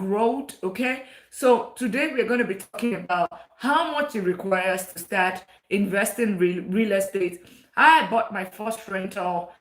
growth. Okay, so today we're going to be talking about how much it requires to start investing in real estate. I bought my first rental.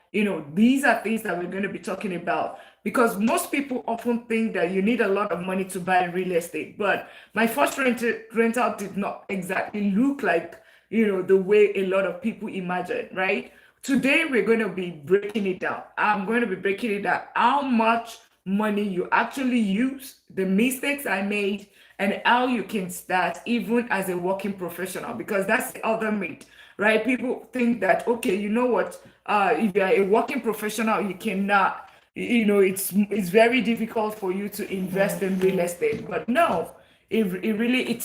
These are things that we're going to be talking about because most people often think that you need a lot of money to buy real estate. But my first rental did not exactly look like, the way a lot of people imagine, right? Today we're going to be breaking it down. I'm going to be breaking it down. How much money you actually use, the mistakes I made, and how you can start even as a working professional, because that's the other myth, right? People think that, okay, you know what, if you're a working professional, you cannot, it's very difficult for you to invest in real estate. But no, it really, it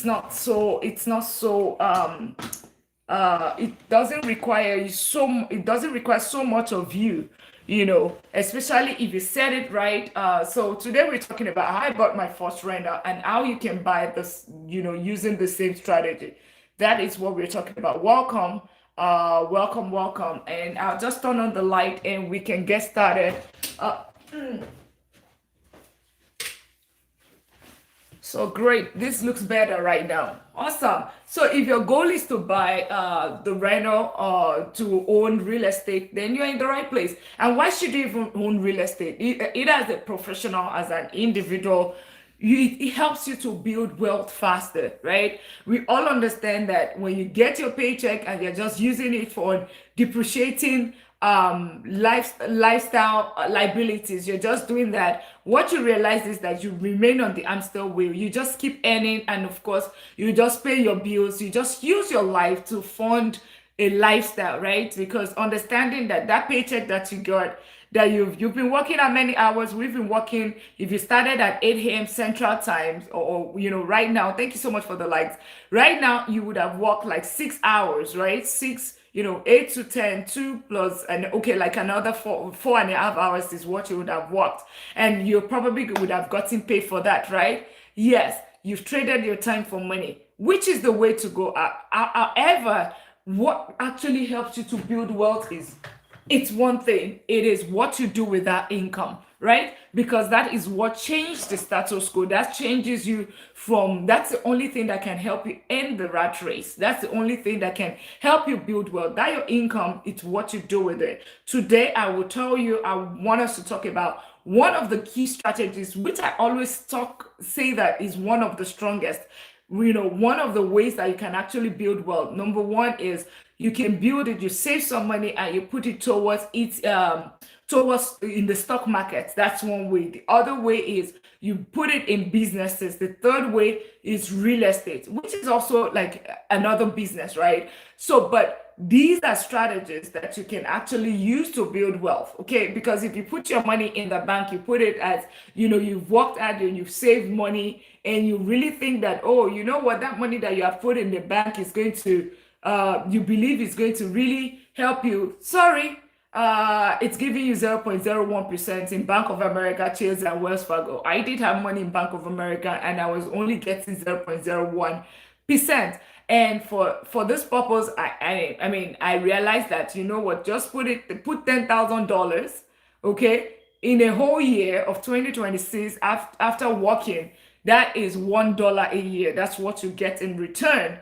doesn't require so much of you, especially if you set it right. So today we're talking about how I bought my first renter and how you can buy this, using the same strategy. That is what we're talking about. Welcome, welcome, and I'll just turn on the light and we can get started. uh, So great. This looks better right now. Awesome. So if your goal is to buy the rental or to own real estate, then you're in the right place. And why should you even own real estate? Either as a professional, as an individual, it helps you to build wealth faster, right? We all understand that when you get your paycheck and you're just using it for depreciating lifestyle liabilities, you're just doing that. What you realize is that you remain on the hamster wheel. You just keep earning, and of course you just pay your bills. You just use your life to fund a lifestyle, right? Because understanding that that paycheck that you got, that you've been working how many hours? We've been working. If you started at 8 a.m. Central Times, or right now, thank you so much for the likes. Right now, you would have worked like 6 hours, right? 8 to 10, 2 plus, and okay, like another 4.5 hours is what you would have worked. And you probably would have gotten paid for that, right? Yes, you've traded your time for money, which is the way to go. However, what actually helps you to build wealth is, it's one thing, it is what you do with that income, right? Because that is what changed the status quo. That changes you from, that's the only thing that can help you end the rat race. That's the only thing that can help you build wealth. That your income, it's what you do with it. Today I will tell you, I want us to talk about one of the key strategies, which I always say that is one of the strongest. One of the ways that you can actually build wealth, number one, is you can build it, you save some money and you put it towards towards in the stock market. That's one way. The other way is you put it in businesses. The third way is real estate, which is also like another business, right? So but these are strategies that you can actually use to build wealth, okay? Because if you put your money in the bank, you put it as, you've worked at it and you've saved money, and you really think that, oh, you know what, that money that you have put in the bank is going to, you believe is going to really help you. Sorry, it's giving you 0.01% in Bank of America, Chase, and Wells Fargo. I did have money in Bank of America and I was only getting 0.01%. And for this purpose, I mean, I realized that, you know what, just put $10,000, okay, in a whole year of 2026 after working. That is $1 a year. That's what you get in return,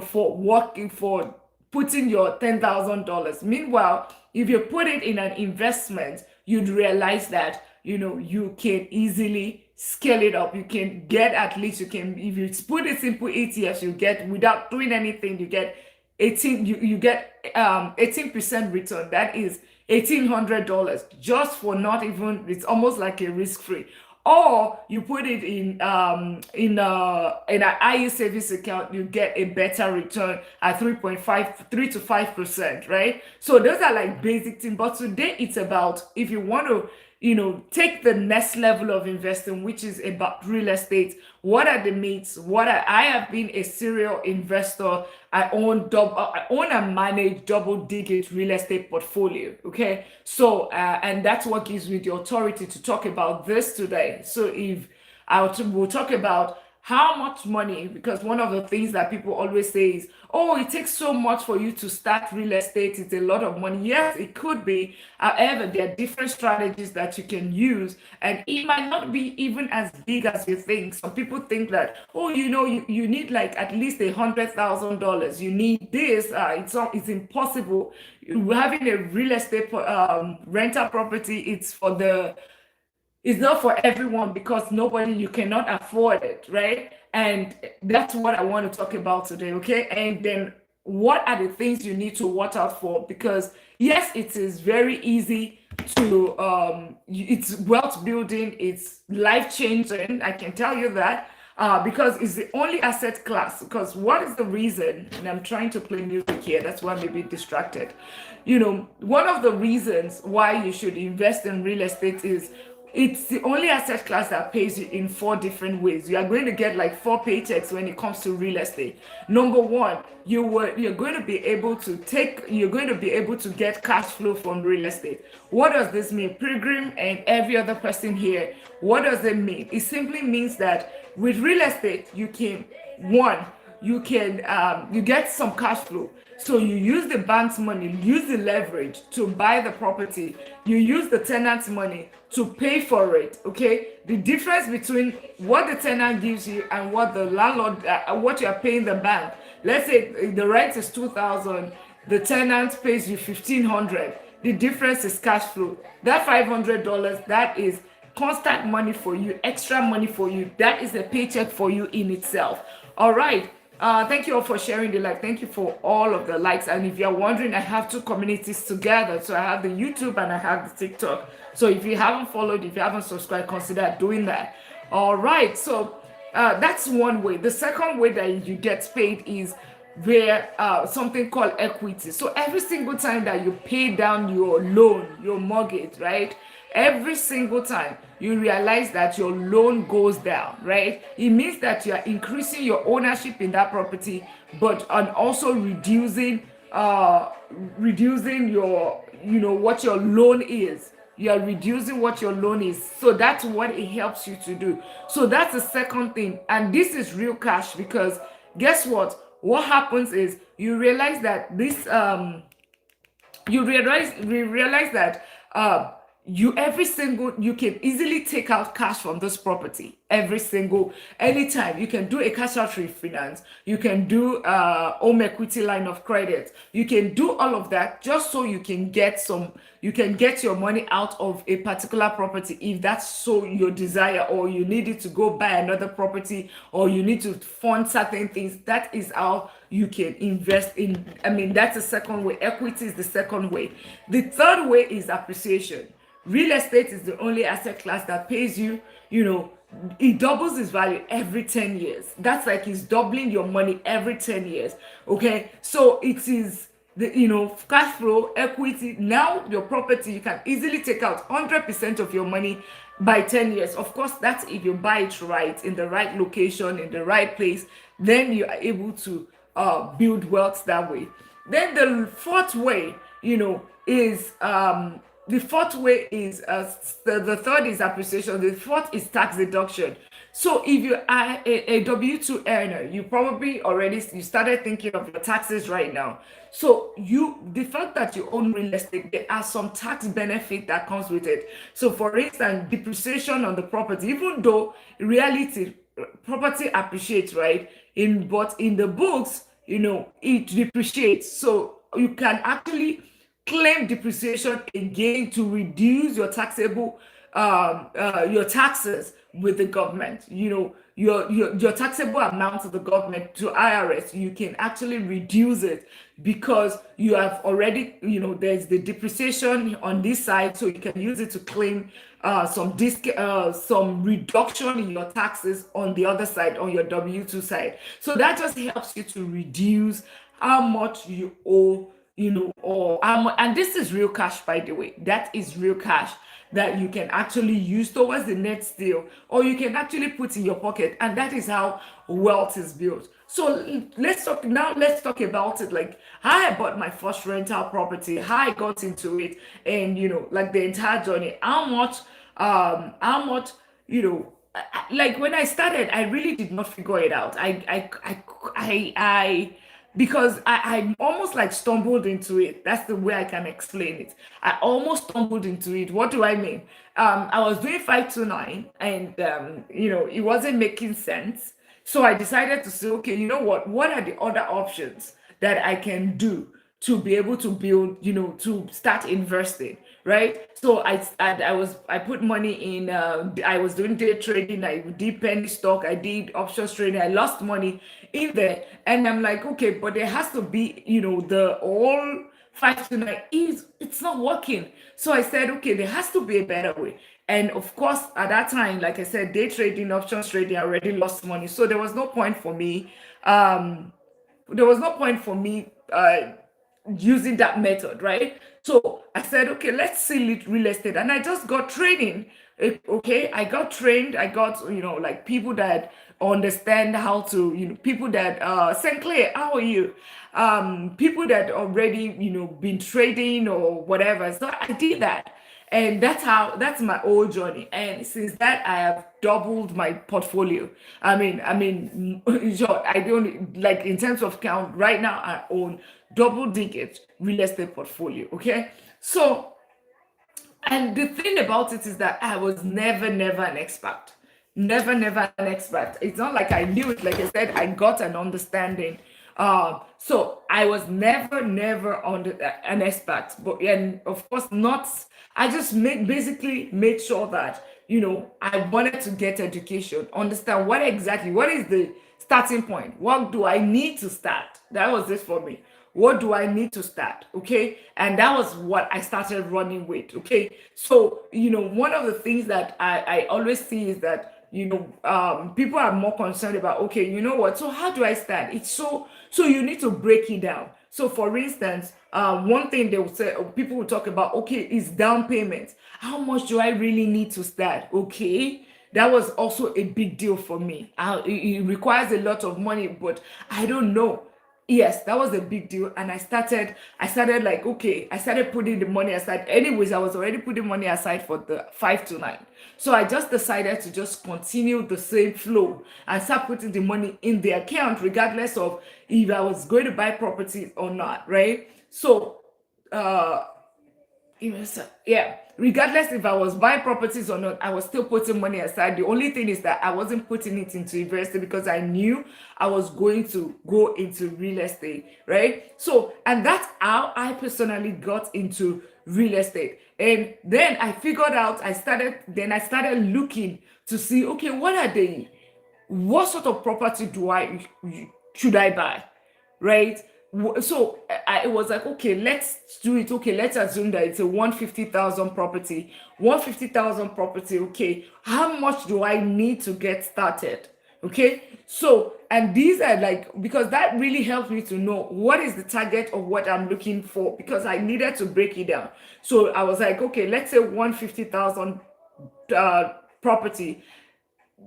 for working, for putting your $10,000. Meanwhile, if you put it in an investment, you'd realize that, you can easily scale it up. You can get, at least you can, if you put it simple ETFs, you get, without doing anything, you get 18% return. That is $1,800 just for not even, it's almost like a risk free. Or you put it in an IE savings account, you get a better return at 3 to 5%, right? So those are like basic things. But today it's about, if you want to, take the next level of investing, which is about real estate. What are the myths? I have been a serial investor. I own and manage double-digit real estate portfolio. Okay, so and that's what gives me the authority to talk about this today. So we'll talk about how much money, because one of the things that people always say is, oh, it takes so much for you to start real estate, it's a lot of money. Yes, it could be. However, there are different strategies that you can use, and it might not be even as big as you think. Some people think that, oh, you need like at least $100,000. You need this. It's impossible. Having a real estate rental property, it's not for everyone, because nobody, you cannot afford it, right? And that's what I want to talk about today, okay? And then what are the things you need to watch out for? Because yes, it is very easy to it's wealth building, it's life changing, I can tell you that. Because it's the only asset class. Because what is the reason? And I'm trying to play music here, that's why I'm a bit distracted. One of the reasons why you should invest in real estate is it's the only asset class that pays you in four different ways. You are going to get like four paychecks when it comes to real estate. Number one, you're going to be able to get cash flow from real estate. What does this mean? Pilgrim and every other person here, what does it mean? It simply means that with real estate, you get some cash flow. So you use the bank's money, use the leverage to buy the property. You use the tenant's money to pay for it. Okay, the difference between what the tenant gives you and what the landlord, what you are paying the bank. Let's say the rent is 2,000, the tenant pays you 1,500. The difference is cash flow. That $500, that is constant money for you, extra money for you. That is a paycheck for you in itself. All right. Thank you all for sharing the live. Thank you for all of the likes. And if you're wondering, I have two communities together. So I have the YouTube and I have the TikTok. So if you haven't followed, if you haven't subscribed, consider doing that. All right. So that's one way. The second way that you get paid is where something called equity. So every single time that you pay down your loan, your mortgage, right? Every single time you realize that your loan goes down, right? It means that you are increasing your ownership in that property, but and also reducing your, what your loan is. You are reducing what your loan is. So that's what it helps you to do. So that's the second thing. And this is real cash, because guess what? What happens is you realize that realize that you can easily take out cash from this property anytime. You can do a cash out refinance, you can do home equity line of credit, you can do all of that just so you can get your money out of a particular property, if that's so your desire, or you need it to go buy another property, or you need to fund certain things. That is how you can invest in. That's the second way. Equity is the second way. The third way is appreciation. Real estate is the only asset class that pays you, it doubles its value every 10 years. That's like it's doubling your money every 10 years. Okay. So it is the, cash flow, equity. Now your property, you can easily take out 100% of your money by 10 years. Of course, that's if you buy it right, in the right location, in the right place, then you are able to build wealth that way. Then the fourth way, is the fourth way is the third is appreciation. The fourth is tax deduction. So if you are a W-2 earner, you probably you started thinking of your taxes right now. So the fact that you own real estate, there are some tax benefit that comes with it. So for instance, depreciation on the property, even though in reality property appreciates, right? But in the books, it depreciates. So you can actually claim depreciation again to reduce your your taxes with the government. Your taxable amount to the government, to IRS, you can actually reduce it, because you have already, there's the depreciation on this side, so you can use it to claim some reduction in your taxes on the other side, on your W-2 side. So that just helps you to reduce how much you owe, and this is real cash, by the way. That is real cash that you can actually use towards the next deal, or you can actually put in your pocket, and that is how wealth is built. So let's talk about it, like how I bought my first rental property, how I got into it, and like the entire journey, how much like when I started, I really did not figure it out. Because I almost like stumbled into it. That's the way I can explain it. I almost stumbled into it. What do I mean? I was doing 529, and it wasn't making sense. So I decided to say, okay, you know what? What are the other options that I can do to be able to build, to start investing, right? So I put money in. I was doing day trading. I did penny stock. I did options trading. I lost money in there, and I'm like, okay, but there has to be, the all 529 is it's not working. So I said, okay, there has to be a better way. And of course, at that time, like I said, day trading, options trading, I already lost money. So um, there was no point for me using that method, right? So I said, okay, let's see real estate. And I just got training. Okay, I got trained. I got, like people that understand how to, people that, St. Clair, how are you? People that already, been trading or whatever. So I did that. And that's my whole journey. And since that, I have doubled my portfolio. In short, I don't like in terms of count right now. I own double digit real estate portfolio. Okay, so and the thing about it is that I was never an expert. Never an expert. It's not like I knew it. Like I said, I got an understanding. So I was never an expert. But and of course not. I just basically made sure that I wanted to get education, understand what is the starting point. What do I need to start? That was it for me. What do I need to start? Okay. And that was what I started running with. Okay. So, one of the things that I always see is that, people are more concerned about, okay, you know what? So how do I start? So you need to break it down. So for instance, one thing they will say, people will talk about, okay, is down payment. How much do I really need to start? Okay. That was also a big deal for me. It requires a lot of money, but I don't know. Yes, that was a big deal. And I started like, okay, I started putting the money aside. Anyways, I was already putting money aside for the 529. So I just decided to just continue the same flow and start putting the money in the account, regardless of if I was going to buy properties or not, right? So uh yeah, regardless if I was buying properties or not, I was still putting money aside. The only thing is that I wasn't putting it into investing because I knew I was going to go into real estate, right? So, and that's how I personally got into real estate. And then I figured out, I started looking to see, okay, what sort of property should I buy? Right? So I was like, okay, let's do it. Okay, let's assume that it's a 150,000 property. 150,000 property. Okay, how much do I need to get started? Okay, so and these are like because that really helps me to know what is the target of what I'm looking for because I needed to break it down. So I was like, okay, let's say 150,000 property.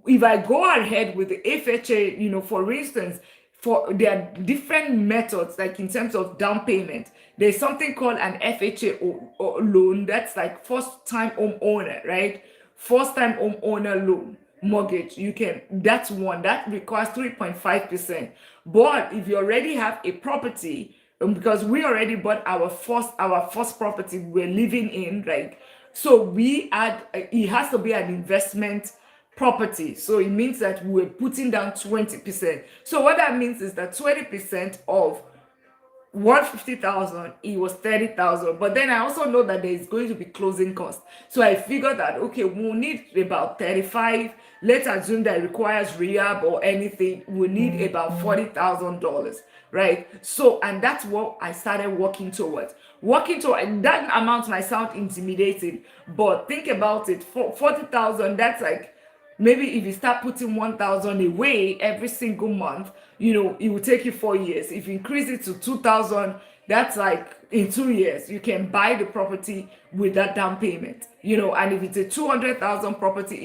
If I go ahead with the FHA, for instance, for there are different methods, like in terms of down payment. There's something called an FHA loan. That's like first time home owner, right? First time home owner loan mortgage. That's one that requires 3.5%. But if you already have a property, because we already bought our first property we're living in, right? So it has to be an investment property. So it means that we're putting down 20%. So what that means is that 20% of 150,000, it was 30,000. But then I also know that there is going to be closing costs. So I figured that okay, we'll need about 35. Let's assume that it requires rehab or anything, we need about $40,000, right? So and that's what I started working towards. Working toward that amount might sound intimidating, but think about it. For 40,000, that's like maybe if you start putting 1,000 away every single month, it will take you 4 years. If you increase it to 2,000, that's like in 2 years you can buy the property with that down payment. And if it's a 200,000 property,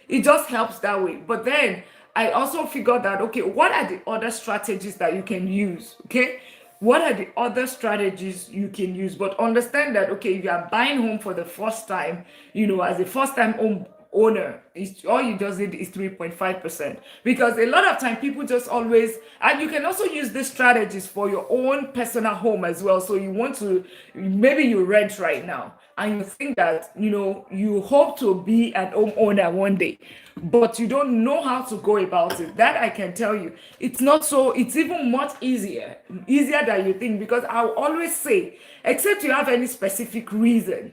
it just helps that way. But then I also figured that okay, what are the other strategies that you can use? Okay, what are the other strategies you can use? But understand that okay, if you are buying home for the first time, as a first time home owner, all you just need is 3.5%. Because a lot of time people just always, and you can also use these strategies for your own personal home as well. So you want to, maybe you rent right now and you think that, you hope to be an homeowner one day, but you don't know how to go about it. That I can tell you, it's not so, it's even much easier than you think. Because I'll always say, except you have any specific reason,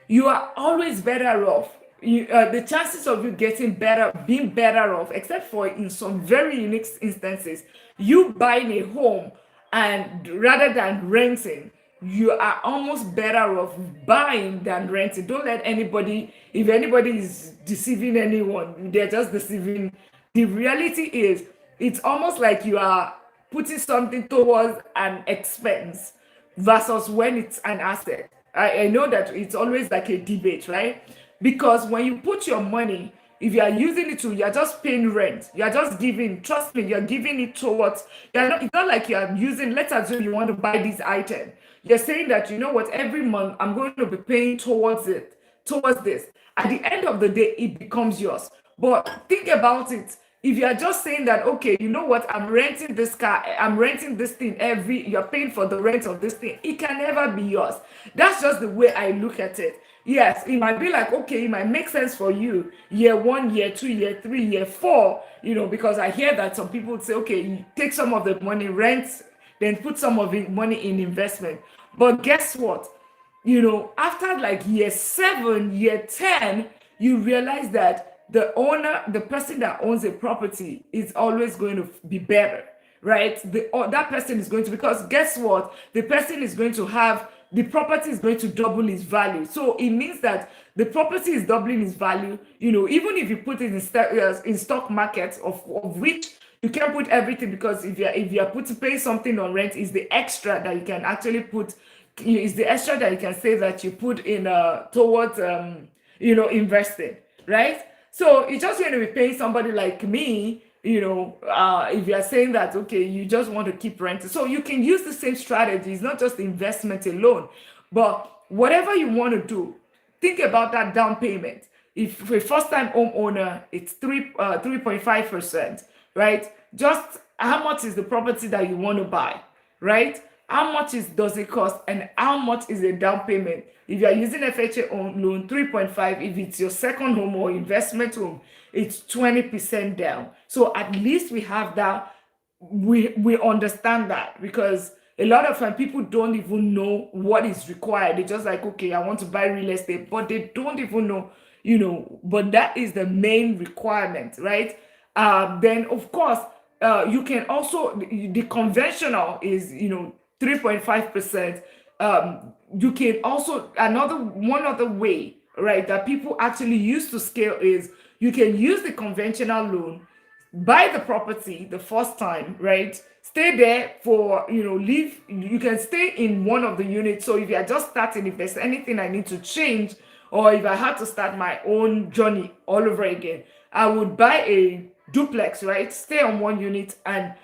you are always better off. The chances of you getting better, being better off, except for in some very unique instances, you buying a home and rather than renting, you are almost better off buying than renting. Don't let anybody, if anybody is deceiving anyone, they're just deceiving. The reality is, it's almost like you are putting something towards an expense versus when it's an asset. I know that it's always like a debate, right? Because when you put your money, if you are using it to, you're just paying rent, you're just giving, trust me, you're giving it towards, it's not like you're using, let's assume you want to buy this item. You're saying that, you know what, every month I'm going to be paying towards it, towards this. At the end of the day, it becomes yours. But think about it. If you are just saying that, okay, you know what, I'm renting this car, I'm renting this thing you're paying for the rent of this thing, it can never be yours. That's just the way I look at it. Yes, it might be like, okay, it might make sense for you, year 1, year 2, year 3, year 4, because I hear that some people would say, okay, you take some of the money, rent, then put some of the money in investment. But guess what? After like year 7, year 10, you realize that the person that owns a property is always going to be better, right? That person is going to, because guess what? The person is going to have, the property is going to double its value. So it means that the property is doubling its value, even if you put it in stock markets, of which you can't put everything, because if you're paying something on rent, is the extra that you can actually put, is the extra that you can say that you put in towards investing, right? So it's just going to be paying somebody like me, if you're saying that, okay, you just want to keep renting. So you can use the same strategy. It's not just investment alone, but whatever you want to do, think about that down payment. If for a first-time homeowner, it's 3.5%, right? Just how much is the property that you want to buy, right? How much does it cost, and how much is the down payment? If you are using FHA loan, 3.5. If it's your second home or investment home, it's 20% down. So at least we have that. We understand that, because a lot of time people don't even know what is required. They just like, okay, I want to buy real estate, but they don't even know, but that is the main requirement, right? Then of course, you can also, the conventional is 3.5%. You can also, one other way, right, that people actually use to scale is, you can use the conventional loan, buy the property the first time, right? Stay there for, live, you can stay in one of the units. So if you're just starting, if there's anything I need to change, or if I had to start my own journey all over again, I would buy a duplex, right? Stay on one unit and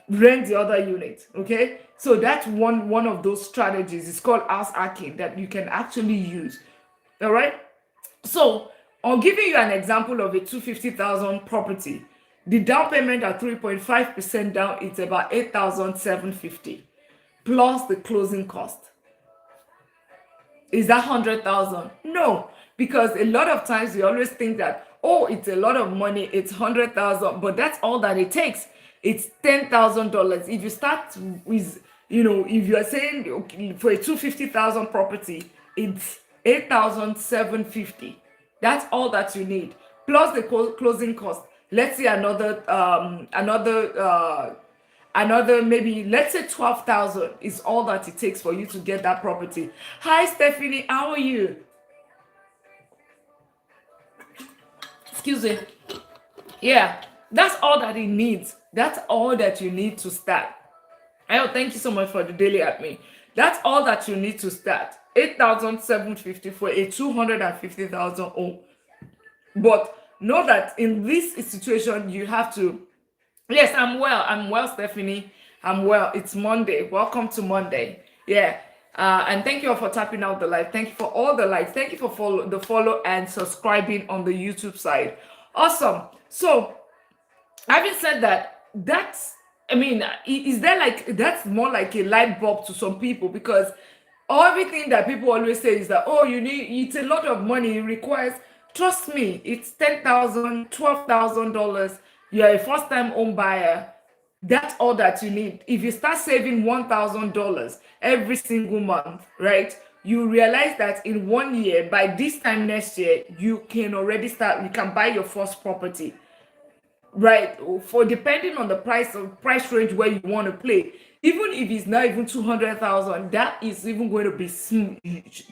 rent the other unit. Okay, so that's one of those strategies. It's called house hacking that you can actually use. All right, so I'm giving you an example of a 250,000 property. The down payment at 3.5% down, it's about 8,750 plus the closing cost. Is that 100,000? No, because a lot of times we always think that, oh, it's a lot of money, it's 100,000, but that's all that it takes. It's $10,000. If you start with, if you are saying, okay, for a 250,000 property, it's 8,750. That's all that you need, plus the closing cost. Let's say another maybe, let's say 12,000 is all that it takes for you to get that property. Hi Stephanie, how are you? Excuse me. Yeah, that's all that it needs. That's all that you need to start. Oh, thank you so much for the daily admin. That's all that you need to start. 8,750 for a 250,000 home. But know that in this situation, you have to. Yes, I'm well, Stephanie. I'm well. It's Monday. Welcome to Monday. Yeah. And thank you all for tapping out the live. Thank you for all the likes. Thank you for follow and subscribing on the YouTube side. Awesome. So having said that, that's, I mean, is there like, that's more like a light bulb to some people, because everything that people always say is that, oh, you need, it's a lot of money, it requires, trust me, it's 10,000, $12,000. You're a first time home buyer. That's all that you need. If you start saving $1,000 every single month, right? You realize that in 1 year, by this time next year, you can already start, you can buy your first property, right? For depending on the price range where you want to play, even if it's not even 200,000, that is even going to be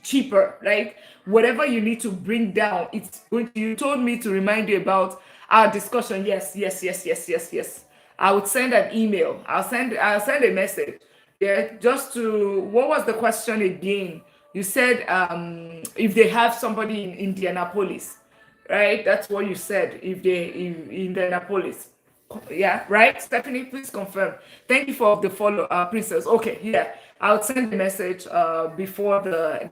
cheaper, right? Whatever you need to bring down, it's going to, you told me to remind you about our discussion. Yes, yes, yes, yes, yes, yes. I would send an email. I'll send a message. Yeah, just to, what was the question again? You said if they have somebody in Indianapolis, right? That's what you said. If they in Indianapolis, yeah, right. Stephanie, please confirm. Thank you for the follow, Princess. Okay, yeah, I'll send the message before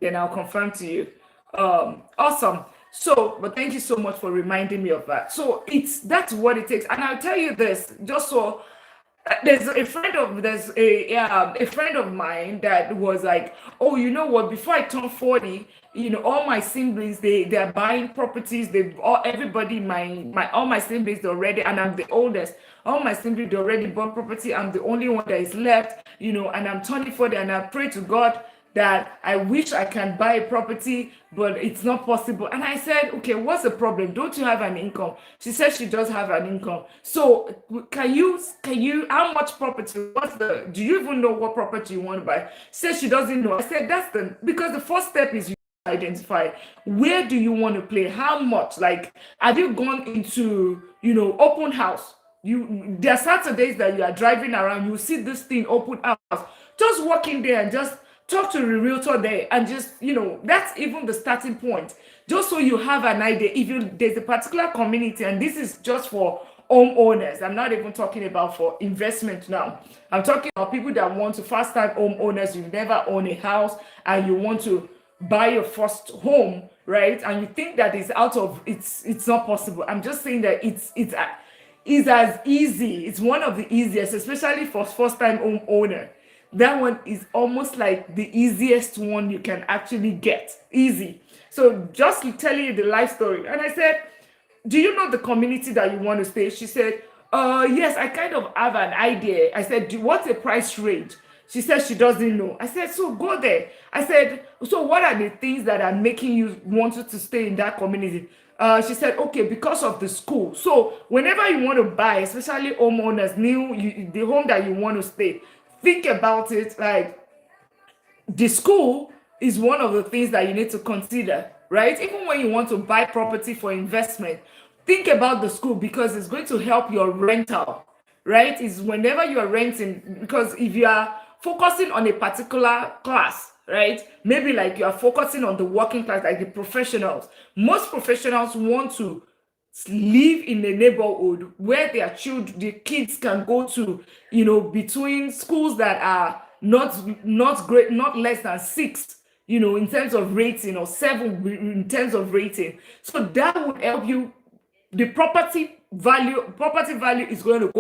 then I'll confirm to you. Awesome. So, but thank you so much for reminding me of that. So that's what it takes, and I'll tell you this just so there's a friend of mine that was like, oh, you know what, before I turn 40, all my siblings, they're buying properties. They've all everybody, my all my siblings already, and I'm the oldest. All my siblings, they already bought property. I'm the only one that is left, and I'm turning 40, and I pray to God that I wish I can buy a property, but it's not possible. And I said, okay, what's the problem? Don't you have an income? She said she does have an income. So can you, how much property? Do you even know what property you want to buy? She said she doesn't know. I said, because the first step is you identify, where do you want to play? How much? Like, have you gone into, open house? There are Saturdays that you are driving around, you see this thing, open house. Just walk in there and just talk to the realtor there, and just, that's even the starting point, just so you have an idea. If there's a particular community, and this is just for homeowners, I'm not even talking about for investment now. I'm talking about people that want to, first time homeowners, you never own a house and you want to buy your first home, right? And you think that it's not possible. I'm just saying that it's as easy. It's one of the easiest, especially for first time homeowner. That one is almost like the easiest one you can actually get. Easy. So just to tell you the life story. And I said, do you know the community that you want to stay? She said, yes, I kind of have an idea. I said, what's the price range? She said she doesn't know. I said, so go there. I said, so what are the things that are making you want to stay in that community? She said, okay, because of the school. So whenever you want to buy, especially homeowners, the home that you want to stay, think about it like the school is one of the things that you need to consider, right? Even when you want to buy property for investment, think about the school, because it's going to help your rental, right? Is whenever you are renting, because if you are focusing on a particular class, right? Maybe like you are focusing on the working class, like the professionals. Most professionals want to live in a neighborhood where the kids can go to, between schools that are not great, not less than six, in terms of rating, or seven in terms of rating. So that would help you. The property value is going to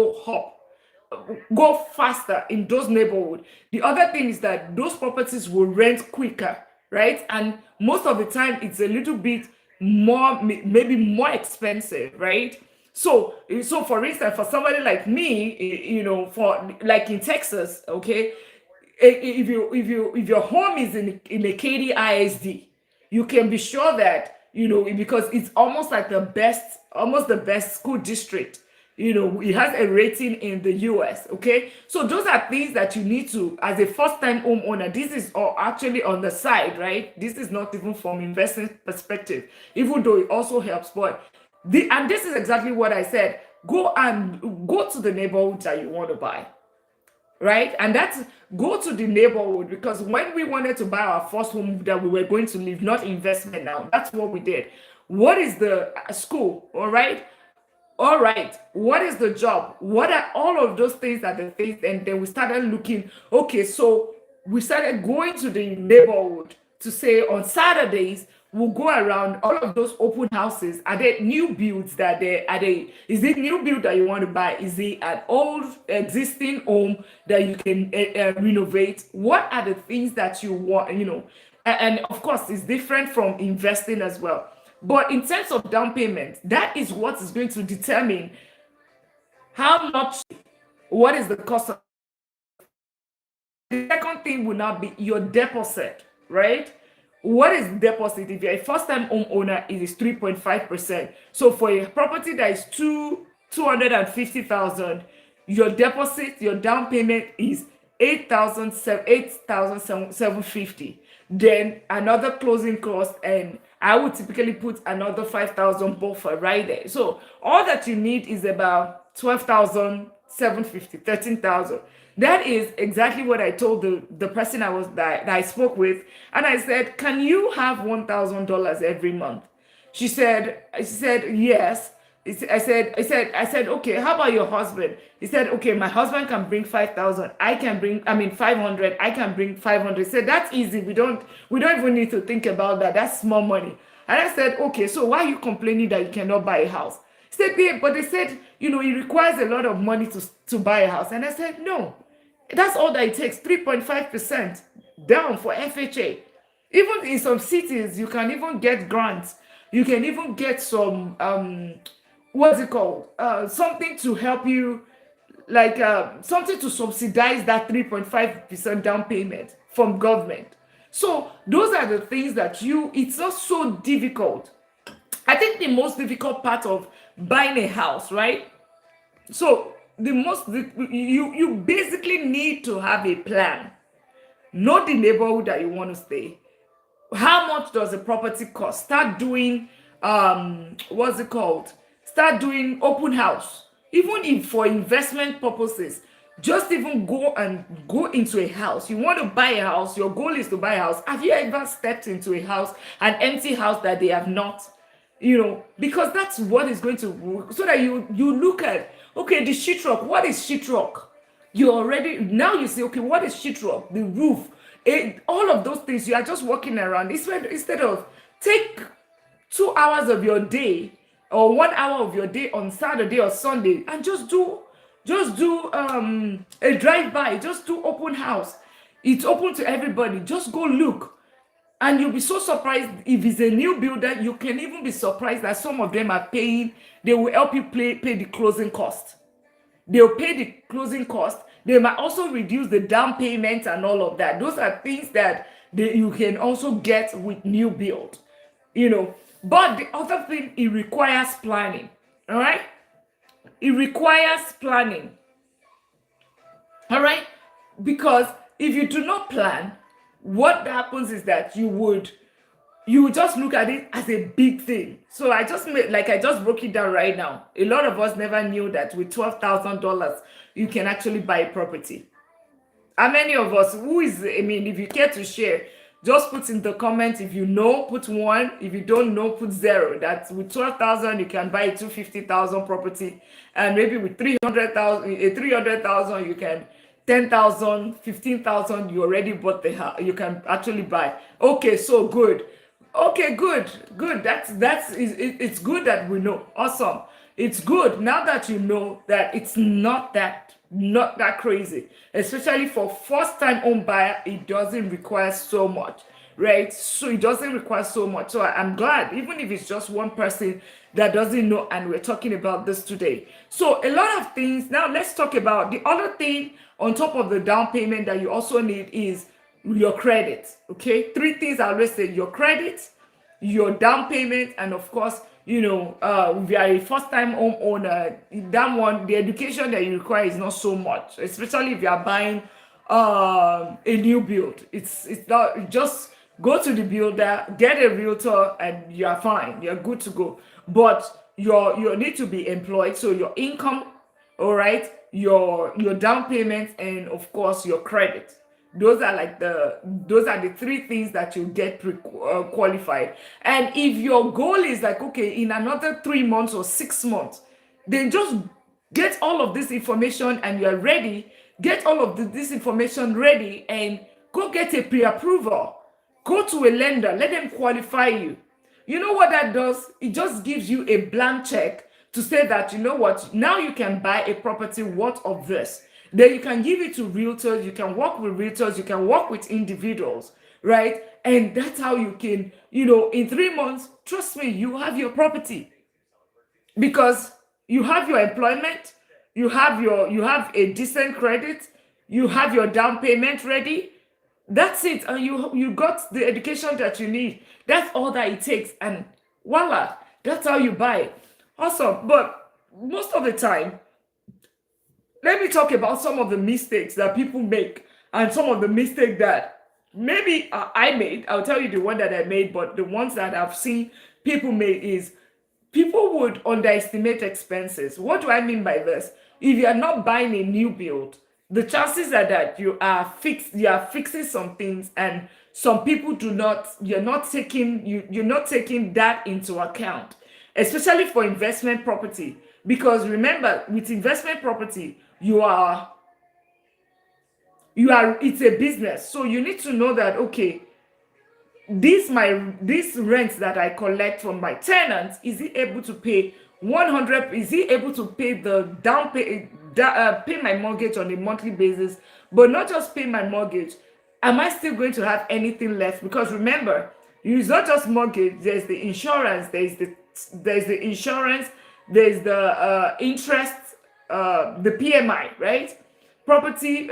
go faster in those neighborhoods. The other thing is that those properties will rent quicker, right? And most of the time, it's a little bit more, maybe more expensive, right? So for instance, for somebody like me, for like in Texas, okay, if your home is in a KDISD, you can be sure that, because it's almost like almost the best school district. It has a rating in the US. Okay, so those are things that you need to, as a first-time homeowner. This is all actually on the side, right? This is not even from investing perspective, even though it also helps. But and this is exactly what I said. Go to the neighborhood that you want to buy, right? And that's, go to the neighborhood, because when we wanted to buy our first home that we were going to live, not investment now, that's what we did. What is the school? All right, what is the job? What are all of those things that they faced? And then we started looking, okay, so we started going to the neighborhood to say on Saturdays we'll go around all of those open houses. Are there new builds that they is it new build that you want to buy? Is it an old existing home that you can renovate? What are the things that you want, and of course it's different from investing as well. But in terms of down payment, that is what is going to determine how much, what is the cost of. The second thing will not be your deposit, right? What is deposit? If you're a first-time homeowner, it is 3.5%. So for a property that is 250,000, your deposit, your down payment is 8,750. Then another closing cost, and I would typically put another 5,000 buffer right there. So all that you need is about 12,750, 13,000. That is exactly what I told the person that I spoke with. And I said, can you have $1,000 every month? She said yes. I said, okay, how about your husband? He said, okay, my husband can bring 5,000. I mean 500. I can bring 500. He said, that's easy. We don't even need to think about that. That's small money. And I said, okay, so why are you complaining that you cannot buy a house? He said, yeah, but they said, it requires a lot of money to buy a house. And I said, no, that's all that it takes, 3.5% down for FHA. Even in some cities, you can even get grants. You can even get some, what's it called? Something to help you, like something to subsidize that 3.5% down payment from government. So those are the things that it's not so difficult. I think the most difficult part of buying a house, right? So you basically need to have a plan. Know the neighborhood that you want to stay. How much does the property cost? Start doing what's it called? Start doing open house. Even if for investment purposes, just even go into a house. You want to buy a house, your goal is to buy a house. Have you ever stepped into a house, an empty house that they have not? Because that's what is going to, so that you look at, okay, the sheetrock. What is sheetrock? You already, now you say, okay, what is sheetrock? The roof, all of those things. You are just walking around instead of take 2 hours of your day or 1 hour of your day on Saturday or Sunday and just do a drive-by. Just do open house. It's open to everybody. Just go look. And you'll be so surprised. If it's a new builder, you can even be surprised that some of them are paying. They will help you pay the closing cost. They'll pay the closing cost. They might also reduce the down payment and all of that. Those are things that you can also get with new build. But the other thing, it requires planning. All right? It requires planning. All right? Because if you do not plan, what happens is that you would just look at it as a big thing. So I just broke it down right now. A lot of us never knew that with $12,000 you can actually buy a property. How many of us, if you care to share, just put in the comments. If you know, put 1. If you don't know, put 0. That with 12,000 you can buy a 250,000 property, and maybe with 300,000 you can 10,000, 15,000, you already bought the house. You can actually buy. Okay, so good. Okay, good. It's good that we know. Awesome. It's good now that you know that it's not that crazy. Especially for first-time home buyer, it doesn't require so much, right? So it doesn't require so much. So I'm glad, even if it's just one person that doesn't know, and we're talking about this today. So a lot of things. Now let's talk about the other thing on top of the down payment that you also need is your credit. Okay, 3 things I always say: your credit, your down payment, and of course, if you are a first-time homeowner, that one, the education that you require is not so much, especially if you are buying a new build. It's not just go to the builder, get a realtor, and you are fine. You're good to go. But you need to be employed, so your income, all right, your down payment, and of course your credit. Those are the 3 things that you get qualified. And if your goal is like, okay, in another 3 months or 6 months, then just get all of this information and you're ready. Get all of this information ready and Go get a pre-approval. Go to a lender, let them qualify you. You know what that does? It just gives you a blank check to say that, you know what, now you can buy a property worth of this. Then you can give it to realtors, you can work with realtors, you can work with individuals, right? And that's how you can, in 3 months, trust me, you have your property, because you have your employment, you have a decent credit, you have your down payment ready. That's it, and you got the education that you need. That's all that it takes, and voila, that's how you buy it. Awesome. But most of the time, let me talk about some of the mistakes that people make, and some of the mistakes that maybe I made. I'll tell you the one that I made, but the ones that I've seen people make is people would underestimate expenses. What do I mean by this? If you are not buying a new build, the chances are that you are fixing some things, and some people do not, you're not taking that into account, especially for investment property. Because remember, with investment property, it's a business. So you need to know that, okay, this rent that I collect from my tenants, is he able to pay 100, is he able to pay the pay my mortgage on a monthly basis? But not just pay my mortgage, am I still going to have anything left? Because remember, it's not just mortgage, there's the insurance, there's the insurance, there's the interest, the PMI, right? Property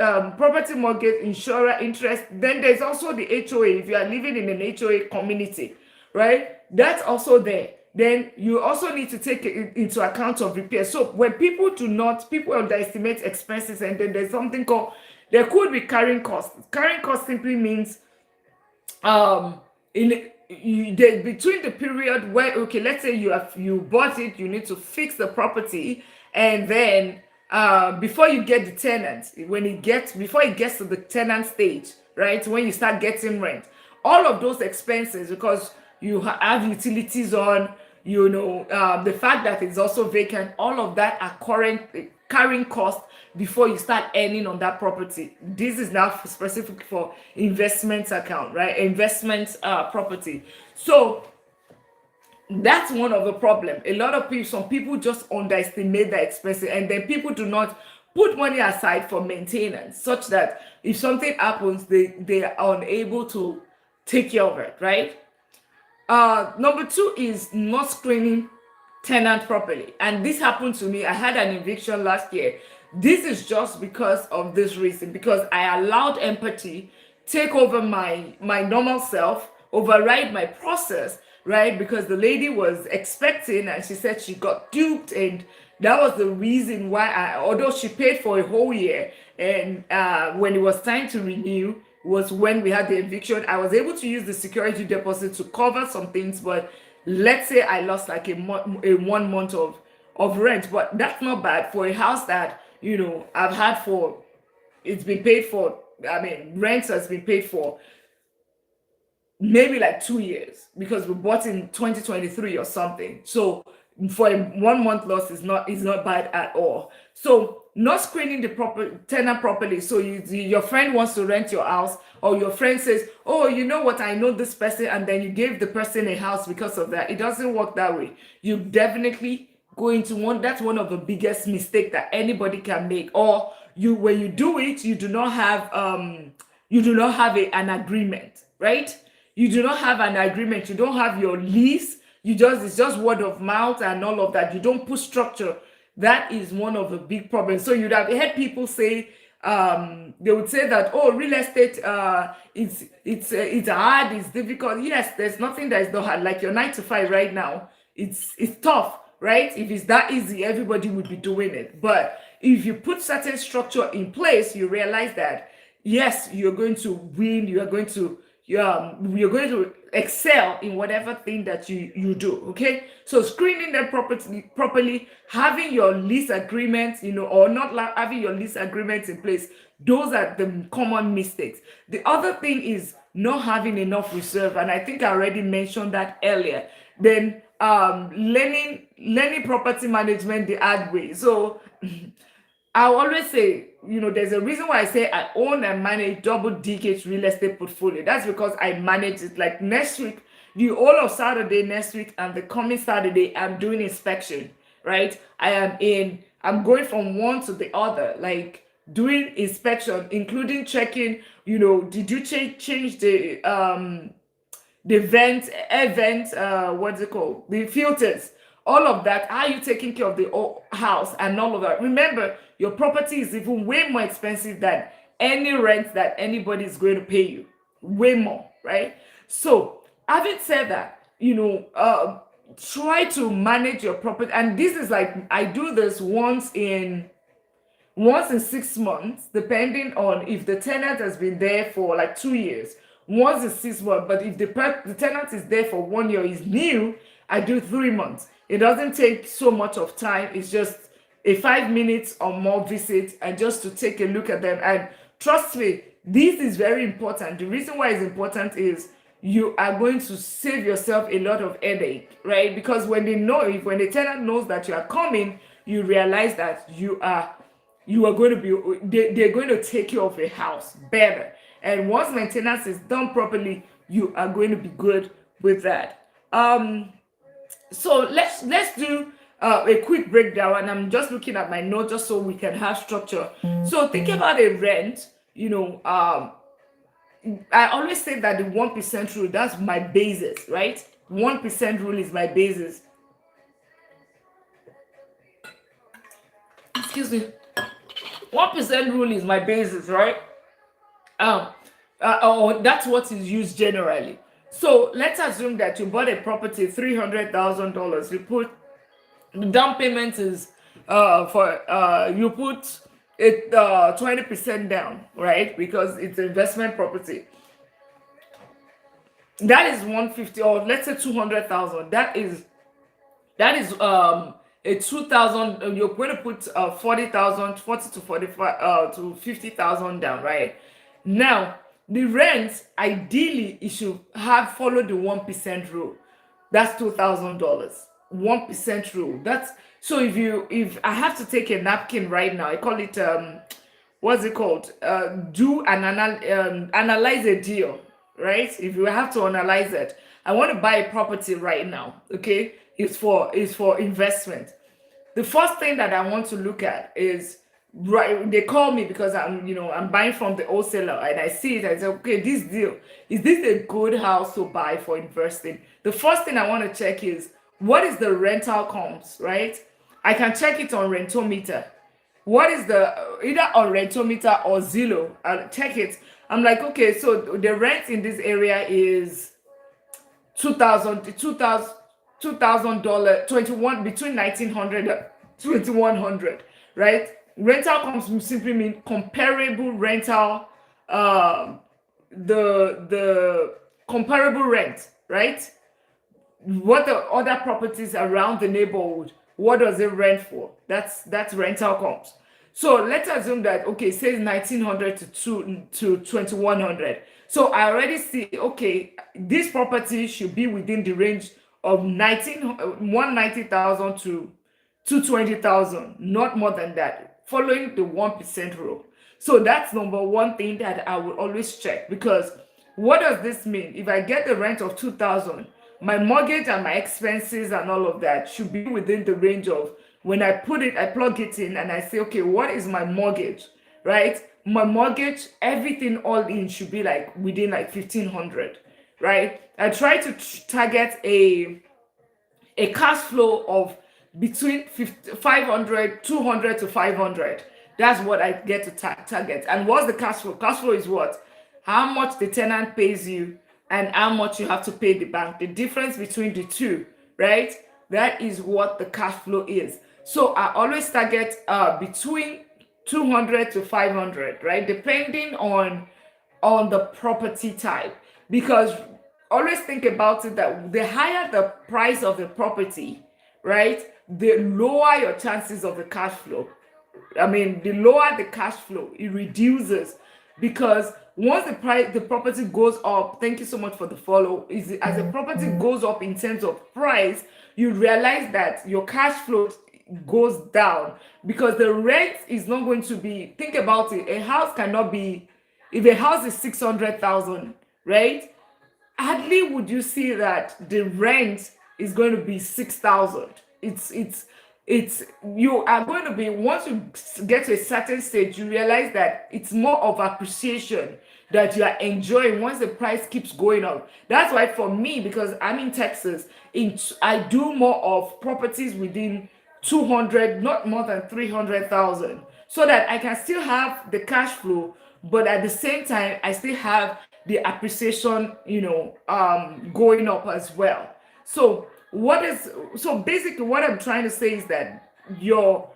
mortgage, insurance, interest. Then there's also the HOA. If you are living in an HOA community, right, that's also there. Then you also need to take it into account of repairs. So when people underestimate expenses, and then there's something called, there could be carrying costs. Carrying cost simply means between the period where, okay, let's say you bought it, you need to fix the property, and then before you get the tenant, before it gets to the tenant stage, right, when you start getting rent, all of those expenses, because you have utilities on, the fact that it's also vacant, all of that are carrying cost before you start earning on that property. This is now specific for investment account, right? Investment property. So that's one of the problem. A lot of people, some people just underestimate the expenses, and then people do not put money aside for maintenance, such that if something happens, they are unable to take care of it, right? Number two is not screening tenant properly. And this happened to me. I had an eviction last year. This is just because of this reason, because I allowed empathy take over my normal self, override my process, right? Because the lady was expecting, and she said she got duped, and that was the reason why although she paid for a whole year, and when it was time to renew was when we had the eviction, I was able to use the security deposit to cover some things. But let's say I lost like a 1 month of rent, but that's not bad for a house that I've had for, it's been paid for, I mean, rent has been paid for maybe like 2 years, because we bought in 2023 or something. So for a 1 month loss is not bad at all. So not screening the tenant properly. So your friend wants to rent your house, or your friend says, oh, you know what, I know this person, and then you gave the person a house because of that. It doesn't work that way. You definitely go into that's one of the biggest mistakes that anybody can make. Or when you do it, you do not have an agreement, right? You do not have an agreement. You don't have your lease. It's just word of mouth and all of that. You don't put structure. That is one of the big problems. So you'd have heard people say, they would say that, oh, real estate, it's hard, it's difficult. Yes, there's nothing that is not hard. Like your 9 to 5 right now, it's tough, right? If it's that easy, everybody would be doing it. But if you put certain structure in place, you realize that yes, you're going to win. You're going to excel in whatever thing that you do. Okay, so screening them properly, having your lease agreements, or not having your lease agreements in place, those are the common mistakes. The other thing is not having enough reserve, and I think I already mentioned that earlier. Then learning property management the hard way. So I always say, there's a reason why I say I own and manage double digit real estate portfolio. That's because I manage it. Like next week, the whole of Saturday next week and the coming Saturday, I'm doing inspection, right? I'm going from one to the other, like doing inspection, including checking, did you change the event, what's it called, the filters, all of that. How are you taking care of the house and all of that? Remember, your property is even way more expensive than any rent that anybody is going to pay you, way more, right? So having said that, try to manage your property. And this is like, I do this once in 6 months, depending on if the tenant has been there for like 2 years. Once in 6 months, but if the tenant is there for 1 year, is new, I do 3 months. It doesn't take so much of time. It's just a 5 minutes or more visit, and just to take a look at them. And trust me, this is very important. The reason why it's important is you are going to save yourself a lot of headache, right? Because when the tenant knows that you are coming, you realize that you are going to they're going to take care of your house better. And once maintenance is done properly, you are going to be good with that. So let's do a quick breakdown, and I'm just looking at my notes just so we can have structure. So think about a rent. I always say that the 1% rule, that's my basis, right? 1% rule is my basis. Excuse me. 1% rule is my basis, right? Or that's what is used generally. So let's assume that you bought a property, $300,000. You put the down payment is you put it 20% down, right? Because it's an investment property. That is 150, or let's say 200,000. That is a 2,000. You're going to put 40,000, 40 to 45 to 50,000 down, right? Now the rent, ideally it should have followed the 1% rule. That's $2,000. 1% rule. That's so if I have to take a napkin right now, I call it what's it called? Analyze a deal, right? If you have to analyze it, I want to buy a property right now. Okay, it's for investment. The first thing that I want to look at is, right, they call me because I'm buying from the wholesaler, and I see it. I say, okay, this deal, is this a good house to buy for investing? The first thing I want to check is, what is the rental comps, right? I can check it on Rentometer. What is either on Rentometer or Zillow? I'll check it. I'm like, okay, so the rent in this area is $2,000, between 1,900 and 2,100, right? Rental comps simply mean comparable rental, the comparable rent, right? What the other properties around the neighborhood, what does it rent for? That's rental comps. So let's assume that, okay, it says 1,900 to 2,100. So I already see, okay, this property should be within the range of 190,000 to 220,000, not more than that, following the 1% rule. So that's number one thing that I will always check, because what does this mean? If I get the rent of 2,000, my mortgage and my expenses and all of that should be within the range of, when I plug it in and I say, okay, what is my mortgage, right? My mortgage, everything all in should be like within like 1,500, right? I try to target a cash flow of between 500, 200 to 500. That's what I get to target. And what's the cash flow? Cash flow is what? How much the tenant pays you and how much you have to pay the bank. The difference between the two, right? That is what the cash flow is. So I always target between 200 to 500, right? Depending on the property type. Because always think about it that the higher the price of the property, right, the lower your chances of the cash flow. I mean, the lower the cash flow, it reduces, because once the property goes up, thank you so much for the follow, as the property goes up in terms of price, you realize that your cash flow goes down, because the rent is not going to be, think about it, a house cannot be, if a house is 600,000, right? Hardly would you see that the rent is going to be 6,000. It's you are going to be, once you get to a certain stage, you realize that it's more of appreciation that you are enjoying once the price keeps going up. That's why for me, because I'm in Texas, I do more of properties within 200, not more than 300,000, so that I can still have the cash flow, but at the same time I still have the appreciation, going up as well. So basically what I'm trying to say is that your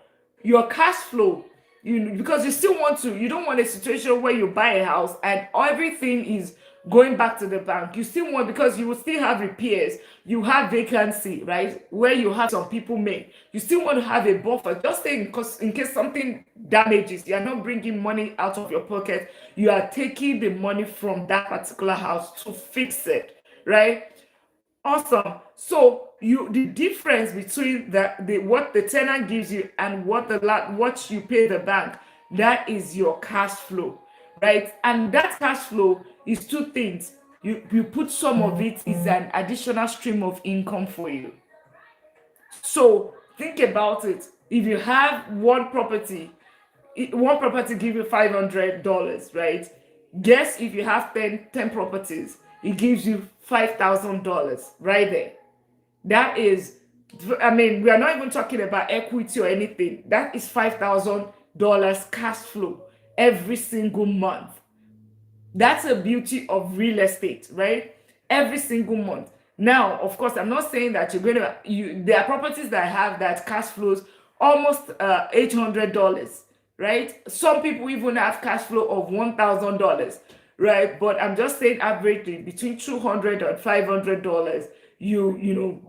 cash flow, because you don't want a situation where you buy a house and everything is going back to the bank. You still want, because you will still have repairs, you have vacancy, right, where you have some people make, you still want to have a buffer, just in case something damages. You are not bringing money out of your pocket, you are taking the money from that particular house to fix it, right? Awesome. So the difference between the what the tenant gives you and what you pay the bank, that is your cash flow, right? And that cash flow is two things. You put some of it is an additional stream of income for you. So think about it. If you have one property give you $500, right? Guess if you have 10 properties, it gives you $5,000 right there. That is, I mean, we are not even talking about equity or anything. That is $5,000 cash flow every single month. That's the beauty of real estate, right? Every single month. Now, of course, I'm not saying that there are properties that have that cash flows almost $800, right? Some people even have cash flow of $1,000, right? But I'm just saying averagely between $200 and $500,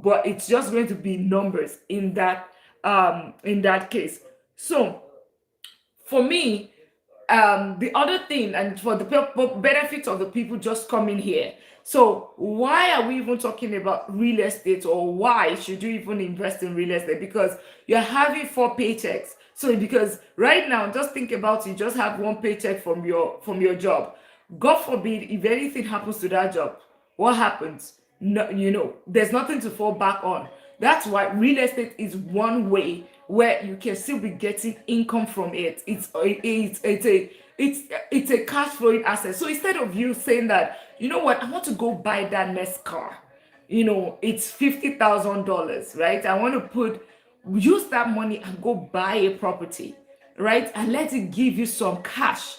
but it's just going to be numbers in that case. So for me, the other thing, and for the benefit of the people just coming here, so why are we even talking about real estate, or why should you even invest in real estate? Because you're having 4 paychecks. So because right now, just think about it, you just have one paycheck from your job. God forbid, if anything happens to that job, what happens? No, there's nothing to fall back on. That's why real estate is one way where you can still be getting income from it. It's a cash flowing asset. So instead of you saying that, you know what, I want to go buy that next car, it's $50,000, right? I want to use that money and go buy a property, right? And let it give you some cash.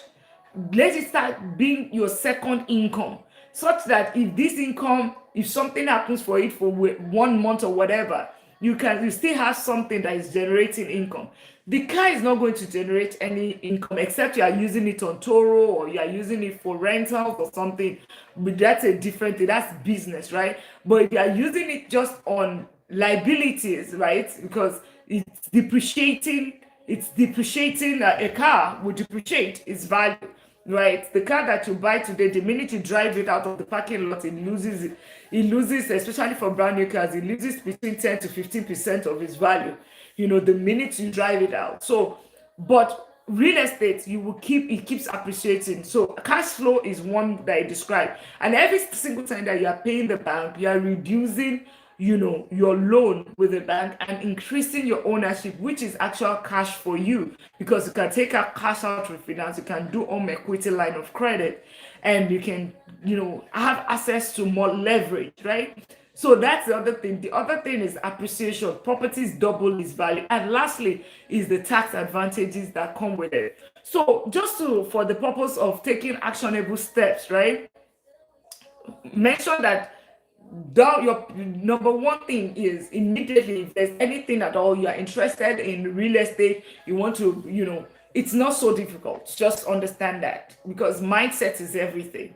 Let it start being your second income, such that if something happens for it for 1 month or whatever, you still have something that is generating income. The car is not going to generate any income except you are using it on Toro, or you are using it for rentals or something, but that's a different thing. That's business, right? But if you are using it just on liabilities, right, because it's depreciating, a car will depreciate its value, right? The car that you buy today, the minute you drive it out of the parking lot, it loses, especially for brand new cars, it loses between 10 to 15% of its value, the minute you drive it out. So, but real estate, it keeps appreciating. So cash flow is one that I described. And every single time that you are paying the bank, you are reducing your loan with the bank and increasing your ownership, which is actual cash for you, because you can take out cash out refinance, you can do home equity line of credit, and you can have access to more leverage, right? So that's the other thing. The other thing is appreciation. Properties double its value. And lastly is the tax advantages that come with it. So just for the purpose of taking actionable steps, right? Make sure that your number one thing is, immediately, if there's anything at all you are interested in real estate, you want to, it's not so difficult. Just understand that, because mindset is everything.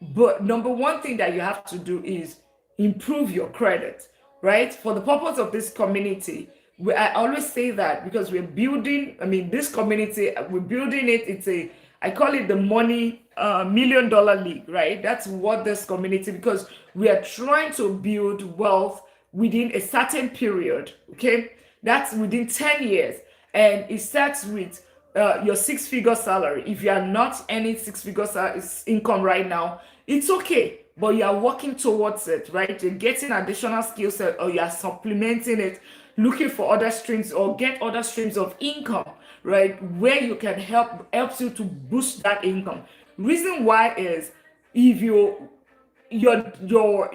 But number one thing that you have to do is improve your credit, right? For the purpose of this community, I always say that, because we're building, this community, we're building it. I call it the money $1 million league, right? That's what this community, because we are trying to build wealth within a certain period, okay? That's within 10 years. And it starts with your six-figure salary. If you are not earning six-figure income right now, it's okay, but you are working towards it, right? You're getting additional skill set, or you are supplementing it, looking for other streams or get other streams of income, right? Where you can helps you to boost that income. Reason why is, if you your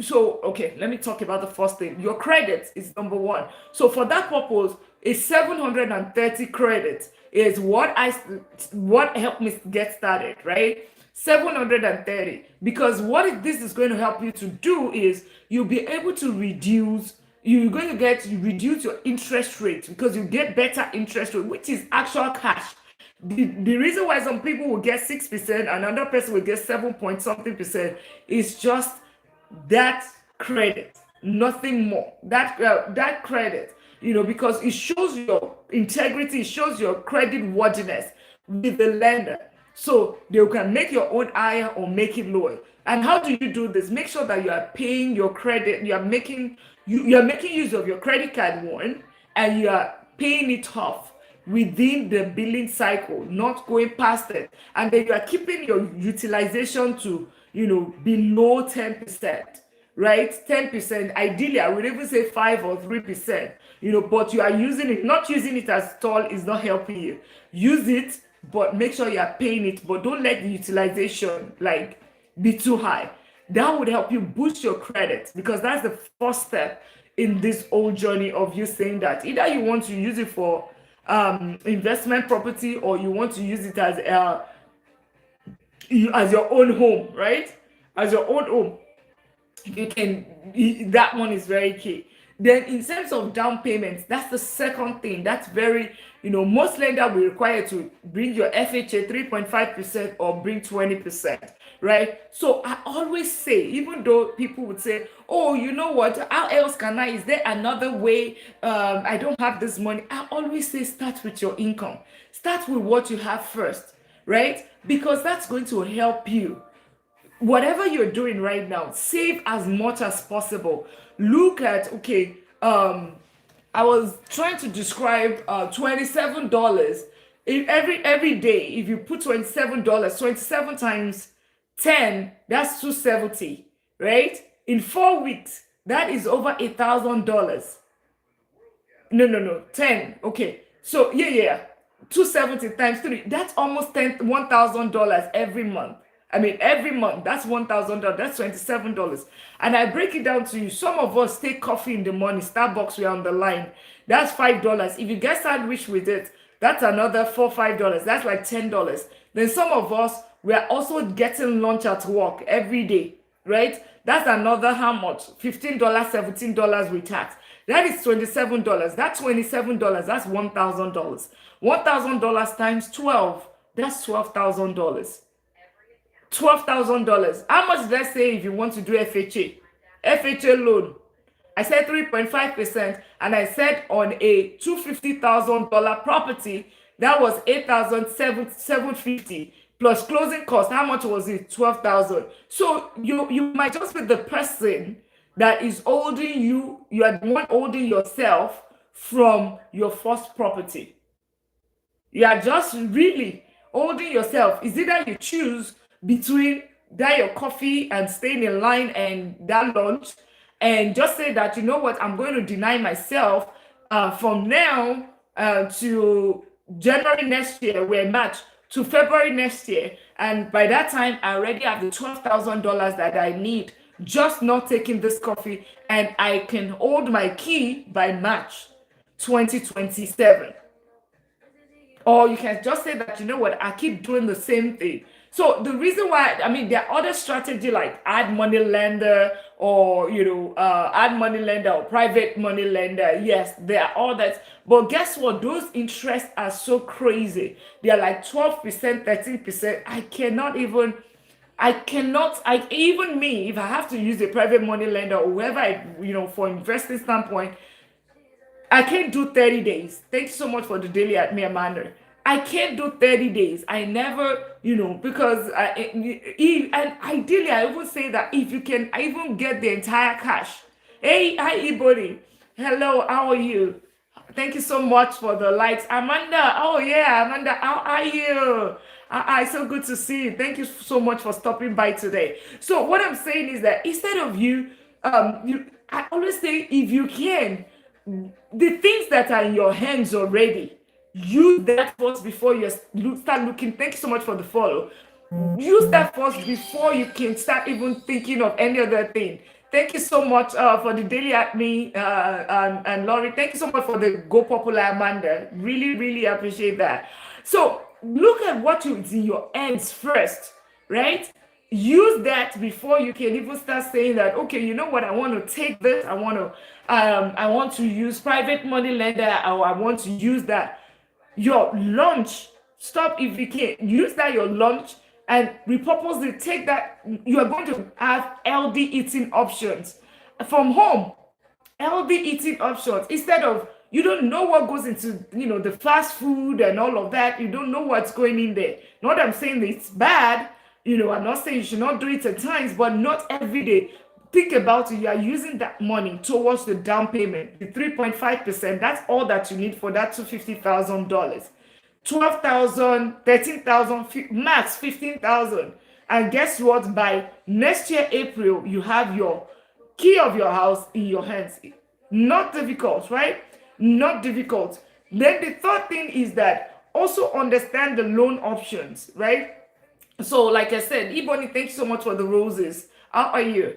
so okay, let me talk about the first thing. Your credit is number one. So for that purpose, a 730 credit is what helped me get started, right? 730. Because this is going to help you to do is, you'll be able to reduce your interest rate, because you get better interest rate, which is actual cash. The reason why some people will get 6%, another person will get 7 point something percent, is just that credit, nothing more. That credit, because it shows your integrity, it shows your credit worthiness with the lender, so they can make your own higher or make it lower. And how do you do this? Make sure that you are paying your credit, you are making use of your credit card, one, and you are paying it off within the billing cycle, not going past it. And then you are keeping your utilization to, below 10%, right? 10%. Ideally, I would even say 5 or 3%, but you are not using it as stall is not helping you. Use it, but make sure you are paying it, but don't let the utilization be too high. That would help you boost your credit, because that's the first step in this whole journey of you saying that either you want to use it for investment property, or you want to use it as your own home, right? As your own home, that one is very key. Then in terms of down payments, that's the second thing. That's very, most lenders will require to bring your FHA 3.5% or bring 20%, right? So I always say, even though people would say, oh, you know what, how else can is there another way? I don't have this money. I always say, start with your income. Start with what you have first, right? Because that's going to help you. Whatever you're doing right now, save as much as possible. Look at, okay, I was trying to describe $27. If every day, if you put $27, 27 times 10, that's 270, right? In 4 weeks, that is over $1,000. No, 10. Okay. So yeah. 270 times 3, that's almost $1,000 every month. I mean, every month, that's $1,000, that's $27. And I break it down to you. Some of us take coffee in the morning, Starbucks, we are on the line. That's $5. If you get sandwich with it, that's another $4-5. That's like $10. Then some of us, we are also getting lunch at work every day, right? That's another how much? $15, $17 with tax. That is $27. That's $27. That's $1,000. $1,000 times 12, that's $12,000. $12,000. How much did I say if you want to do FHA? FHA loan. I said 3.5%, and I said on a $250,000 property, that was $8,750 plus closing cost. How much was it? $12,000. So you might just be the person that is holding you. You are the one holding yourself from your first property. You are just really holding yourself. Is either you choose between that your coffee and staying in line and that lunch, and just say that, you know what, I'm going to deny myself from now to January next year, we're March, to February next year, and by that time I already have the $12,000 that I need, just not taking this coffee, and I can hold my key by March 2027. Or you can just say that, you know what, I keep doing the same thing. So the reason why, I mean, there are other strategy like add money lender, or, add money lender or private money lender. Yes, there are all that. But guess what? Those interests are so crazy. They are like 12%, 13%. Even me, if I have to use a private money lender or whoever, for investing standpoint, I can't do 30 days. Thank you so much for the daily at me, Amanda. I can't do 30 days. I never, because and ideally, I would say that if you can even get the entire cash. Hey, hi, Ebony. Hello, how are you? Thank you so much for the likes. Amanda, oh yeah, Amanda, how are you? It's so good to see you. Thank you so much for stopping by today. So what I'm saying is that instead of I always say if you can, the things that are in your hands already, use that first before you start looking. Thank you so much for the follow. Use that first before you can start even thinking of any other thing. Thank you so much for the daily at me and Laurie. Thank you so much for the Go Popular Amanda. Really, really appreciate that. So look at what is in your hands first, right? Use that before you can even start saying that, okay, you know what, I want to take this, I want to use private money lender, or I want to use that your lunch. Stop if you can use that your lunch and repurpose it. Take that, you are going to have healthy eating options from home. Healthy eating options, instead of, you don't know what goes into, the fast food and all of that. You don't know what's going in there. Not that I'm saying that it's bad, I'm not saying you should not do it at times, but not every day. Think about it. You are using that money towards the down payment, the 3.5%. That's all that you need for that $250,000. 12,000, 13,000, max 15,000. And guess what? By next year, April, you have your key of your house in your hands. Not difficult, right? Not difficult. Then the third thing is that also understand the loan options, right? So, like I said, Ebony, thank you so much for the roses. How are you?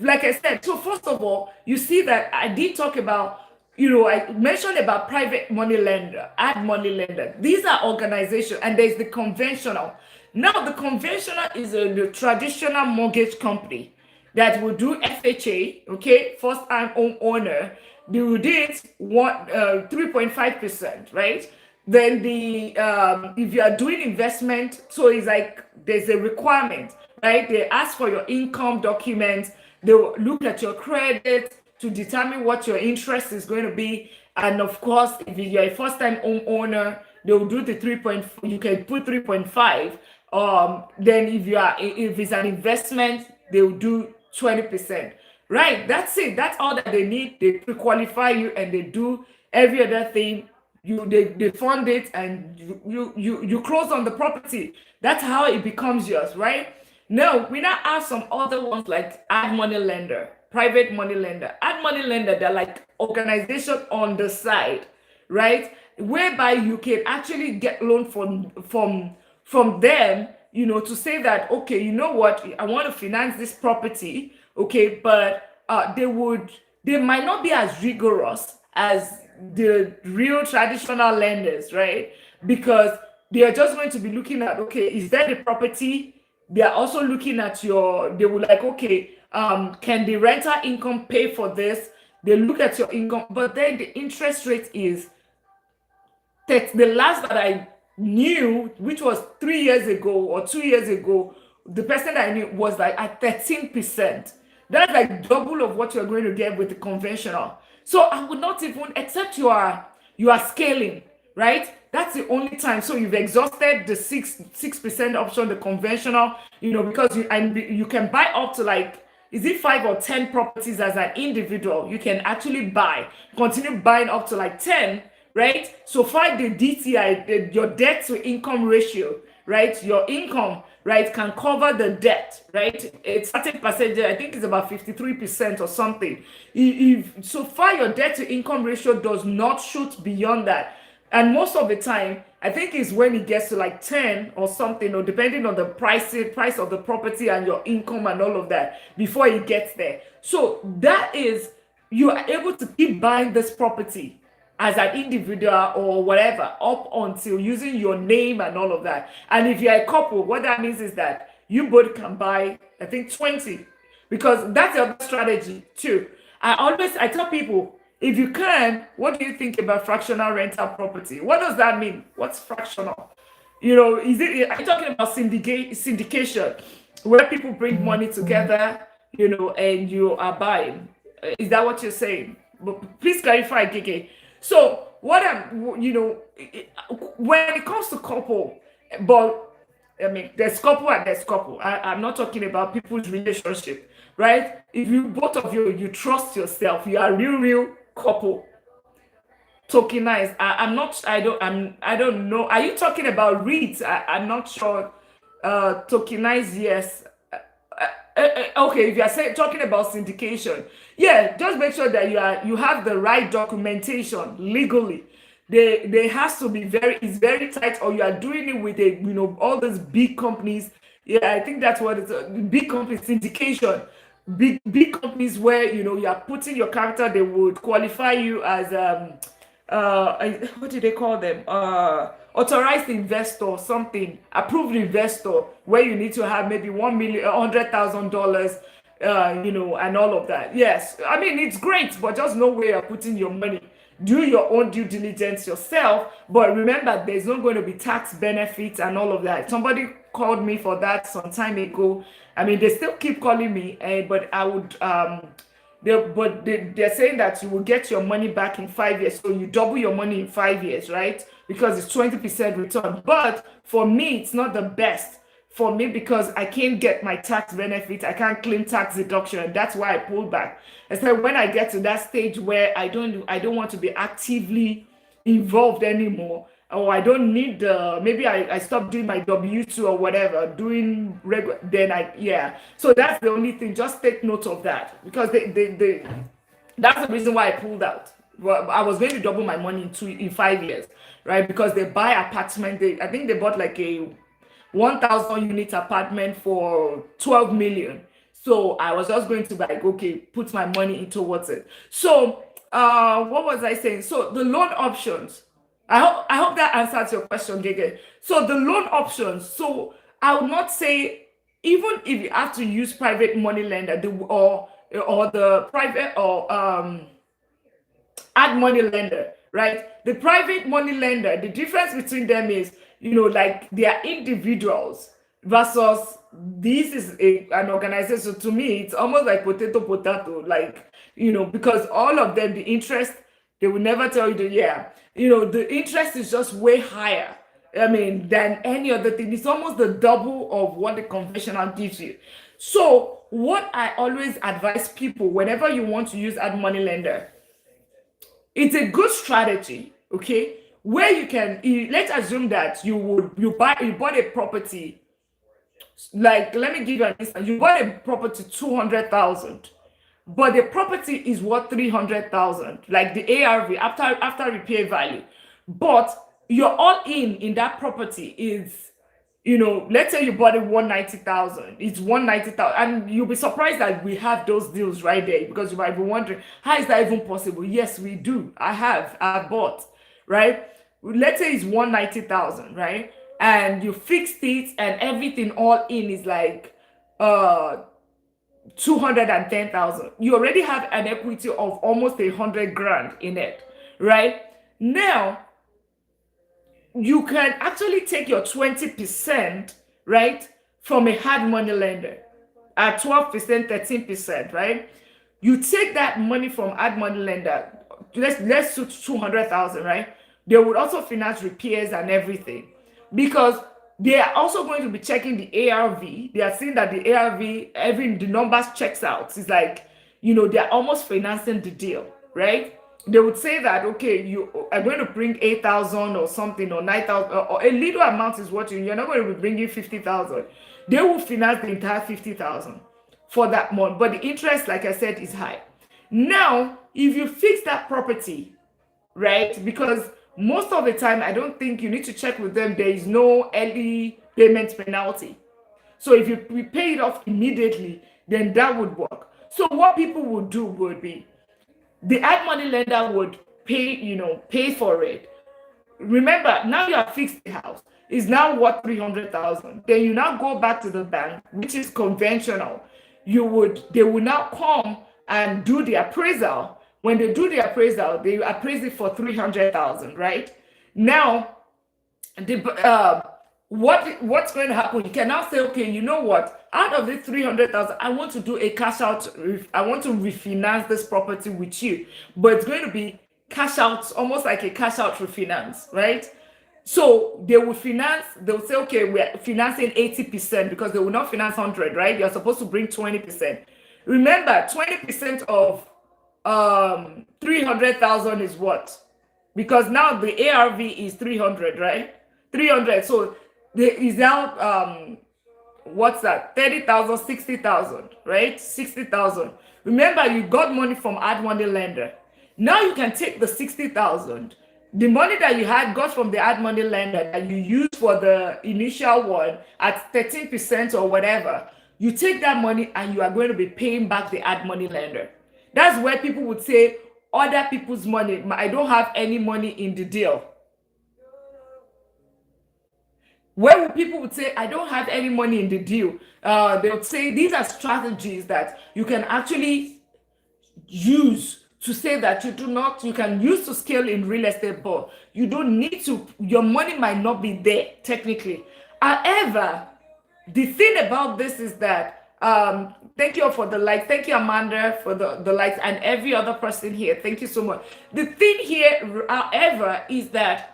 Like I said, so first of all, you see that I did talk about, I mentioned about private money lender, ad money lender. These are organizations, and there's the conventional. Now, the conventional is the traditional mortgage company that will do FHA, okay, first time home owner. They will do it 3.5%, right? Then the if you are doing investment, so it's like there's a requirement, right? They ask for your income documents. They will look at your credit to determine what your interest is going to be. And of course, if you're a first-time homeowner, they will do the 3. You can put 3.5. Then if it's an investment, they will do 20%. Right? That's it. That's all that they need. They pre-qualify you and they do every other thing. They fund it, and you close on the property. That's how it becomes yours, right? Now we now have some other ones like ad money lender, private money lender. Ad money lender, they're like organization on the side, right? Whereby you can actually get loan from them, to say that, okay, you know what, I want to finance this property, okay, but they might not be as rigorous as the real traditional lenders, right? Because they are just going to be looking at, okay, is that the property? They are also looking at they will like, okay, can the rental income pay for this? They look at your income, but then the interest rate is that the last that I knew, which was 3 years ago or 2 years ago, the person that I knew was like at 13%. That's like double of what you're going to get with the conventional. So I would not even, except you are scaling, right? That's the only time. So you've exhausted the 6% option, the conventional, because you can buy up to like, is it 5 or 10 properties as an individual? You can actually continue buying up to like 10, right? So find the DTI, your debt to income ratio, right? Your income, right, can cover the debt, right? A certain percentage, I think it's about 53% or something. If so far your debt to income ratio does not shoot beyond that. And most of the time, I think it's when it gets to like 10 or something, or depending on the price of the property and your income and all of that, before it gets there. So that is, you are able to keep buying this property as an individual or whatever up until using your name and all of that. And if you're a couple, what that means is that you both can buy, I think, 20, because that's the other strategy too. I tell people, if you can, what do you think about fractional rental property? What does that mean? What's fractional? Are you talking about syndication, where people bring money together, and you are buying? Is that what you're saying? But please clarify, Gigi. So when it comes to couple, but I mean, there's couple and there's couple. I'm not talking about people's relationship, right? If both of you trust yourself, you are real couple. tokenized. I'm not. I don't know. Are you talking about REITs? I'm not sure. Tokenized, yes. Okay, if you are talking about syndication, yeah, just make sure that you have the right documentation legally. They has to be it's very tight, or you are doing it with all those big companies. Yeah, I think that's what it's big companies syndication. Big companies where you are putting your character, they would qualify you as what do they call them, authorized investor, something, approved investor, where you need to have maybe 1 million, $100,000, and all of that. Yes, I mean, it's great, but just know where you're putting your money. Do your own due diligence yourself, but remember, there's not going to be tax benefits and all of that. Somebody called me for that some time ago. I mean, they still keep calling me, but I would they're saying that you will get your money back in 5 years. So you double your money in 5 years, right? Because it's 20% return. But for me, it's not the best for me, because I can't get my tax benefit. I can't claim tax deduction. And that's why I pulled back. And so when I get to that stage where I don't want to be actively involved anymore, or I don't need maybe I stop doing my W2 or whatever, doing regular, then yeah. So that's the only thing. Just take note of that, because that's the reason why I pulled out. Well, I was going to double my money in 5 years, right? Because they buy apartment. I think they bought like a 1,000 unit apartment for 12 million. So I was just going to like, okay, put my money into towards it. So what was I saying? So the loan options. I hope that answers your question, Gege. So the loan options. So I would not say, even if you have to use private money lender, or the private, or add money lender, right? The private money lender, the difference between them is, like they are individuals versus this is an organization. So to me, it's almost like potato, like, because all of them, the interest, they will never tell you the interest is just way higher. I mean, than any other thing. It's almost the double of what the conventional gives you. So what I always advise people, whenever you want to use add money lender, it's a good strategy, okay? Where you can, let's assume that you bought a property. Like, let me give you an instance. You bought a property 200,000, but the property is worth 300,000, like the ARV after repair value. But you're all in that property is, let's say you bought it 190,000. It's 190,000, and you'll be surprised that we have those deals right there, because you might be wondering, how is that even possible? Yes, we do. I've bought, right? Let's say it's 190,000, right? And you fixed it, and everything all in is like 210,000. You already have an equity of almost 100 grand in it, right? Now you can actually take your 20%, right, from a hard money lender at 12%, 13%, right? You take that money from hard money lender, let's do 200,000, right? They would also finance repairs and everything, because they are also going to be checking the ARV. They are seeing that the ARV, the numbers checks out. It's like, they're almost financing the deal, right? They would say that, okay, you are going to bring 8,000 or something, or 9,000, or a little amount is what you're not going to be bringing 50,000. They will finance the entire 50,000 for that month. But the interest, like I said, is high. Now, if you fix that property, right, because most of the time, I don't think you need to check with them. There is no early payment penalty. So if you pay it off immediately, then that would work. So what people would do would be, the ad money lender would pay for it. Remember, now you have fixed the house. It's now worth 300,000. Then you now go back to the bank, which is conventional. They will now come and do the appraisal. When they do the appraisal, they appraise it for 300,000, right? Now, what's going to happen? You can now say, okay, you know what? Out of this 300,000, I want to do a cash out. I want to refinance this property with you, but it's going to be cash out, almost like a cash out refinance, right? So they will finance. They'll say, okay, we're financing 80%, because they will not finance 100, right? You're supposed to bring 20%. Remember, 20% of 300,000 is what? because now the ARV is 300, right? 300. So there is now what's that? 30,000, 60,000, right? 60,000. Remember, you got money from ad money lender. Now you can take the 60,000, the money that you had got from the ad money lender that you used for the initial one at 13% or whatever. You take that money and you are going to be paying back the ad money lender. That's where people would say, other people's money. I don't have any money in the deal. Where people would say, I don't have any money in the deal, they would say these are strategies that you can actually use to say that you can use to scale in real estate, but you don't need to, your money might not be there technically. However, the thing about this is that, thank you all for the likes. Thank you, Amanda, for the likes, and every other person here. Thank you so much. The thing here, however, is that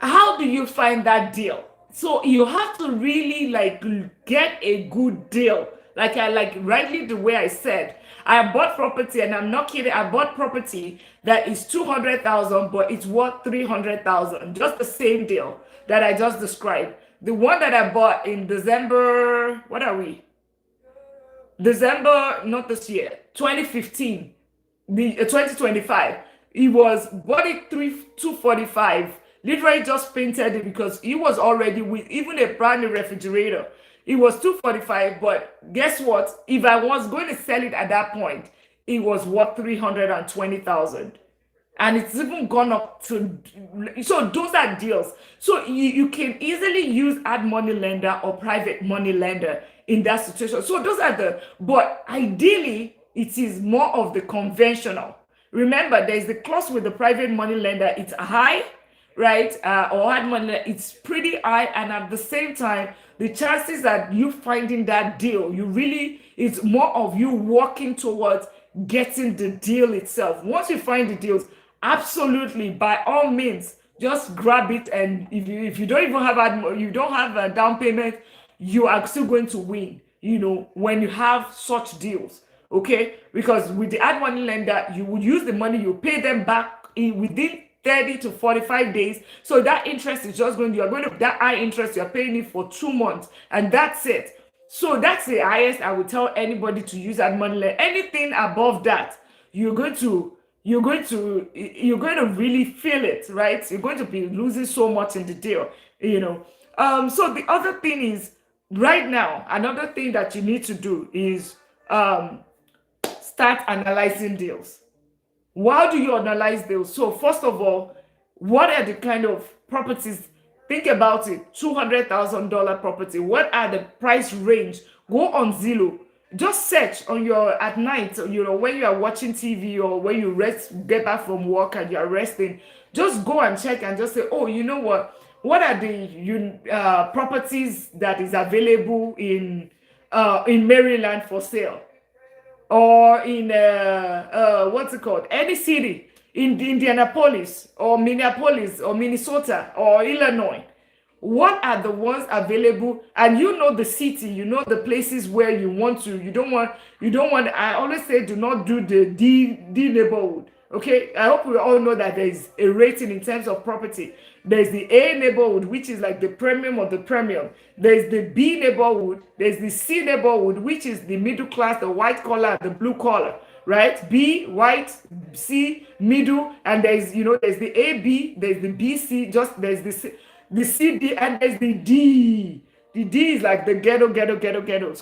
how do you find that deal? So you have to really like get a good deal. Like I like rightly the way I said, I bought property, and I'm not kidding. I bought property that is 200,000, but it's worth 300,000. Just the same deal that I just described. The one that I bought in December, what are we? December, not this year, 2015, the 2025. It was bought it 245. Literally just painted it because it was already with even a brand new refrigerator. It was 245, but guess what? If I was going to sell it at that point, it was worth 320,000. And it's even gone up to, so those are deals. So you can easily use ad money lender or private money lender in that situation. So those are but ideally it is more of the conventional. Remember, there's the clause with the private money lender, it's high, right? Or ad money lender, it's pretty high, and at the same time, the chances that you finding that deal, it's more of you working towards getting the deal itself. Once you find the deals, absolutely, by all means, just grab it. And if you don't even have you don't have a down payment, you are still going to win. When you have such deals, okay? Because with the ad money lender, you would use the money, you pay them back within 30 to 45 days. So that interest is just that high interest, you're paying it for 2 months, and that's it. So that's the highest I would tell anybody to use ad money lender. Anything above that, you're going to really feel it, right? You're going to be losing so much in the deal. So the other thing is, right now, another thing that you need to do is start analyzing deals. How do you analyze deals? So first of all, what are the kind of properties? Think about it. $200,000 property. What are the price range? Go on Zillow. Just search at night, when you are watching TV, or when you get back from work and you're resting. Just go and check and just say, oh, you know what are the properties that is available in Maryland for sale, or in what's it called, any city in Indianapolis or Minneapolis or Minnesota or Illinois. What are the ones available? And the city, the places where you want to. You don't want. I always say, do not do the D neighborhood. Okay, I hope we all know that there is a rating in terms of property. There's the A neighborhood, which is like the premium of the premium. There's the B neighborhood. There's the C neighborhood, which is the middle class, the white collar, the blue collar, right? B, white, C, middle, and there's the AB, there's the BC, there's the CD, and there's the D. The D is like the ghetto.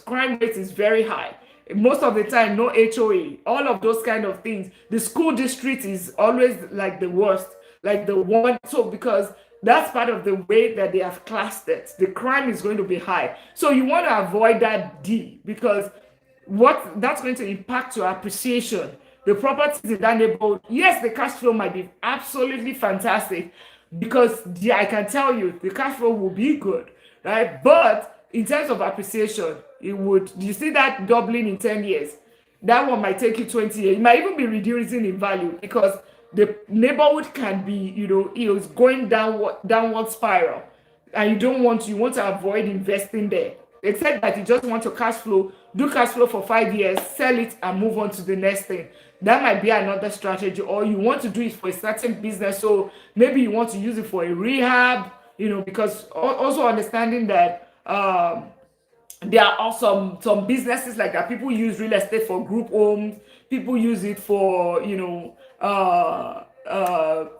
Crime rate is very high. Most of the time, no HOA, all of those kind of things. The school district is always like the worst, like the one. So because that's part of the way that they have classed it, the crime is going to be high. So you want to avoid that D, because that's going to impact your appreciation. The properties in that neighborhood, yes, the cash flow might be absolutely fantastic, because I can tell you the cash flow will be good, right? But in terms of appreciation, you see that doubling in 10 years, that one might take you 20 years. It might even be reducing in value, because the neighborhood can be, it's going downward spiral, and you want to avoid investing there, except that you just want your cash flow, do cash flow for 5 years, sell it, and move on to the next thing. that might be another strategy. Or you want to do it for a certain business, so maybe you want to use it for a rehab, because also understanding that there are also some businesses like that. People use real estate for group homes. People use it for,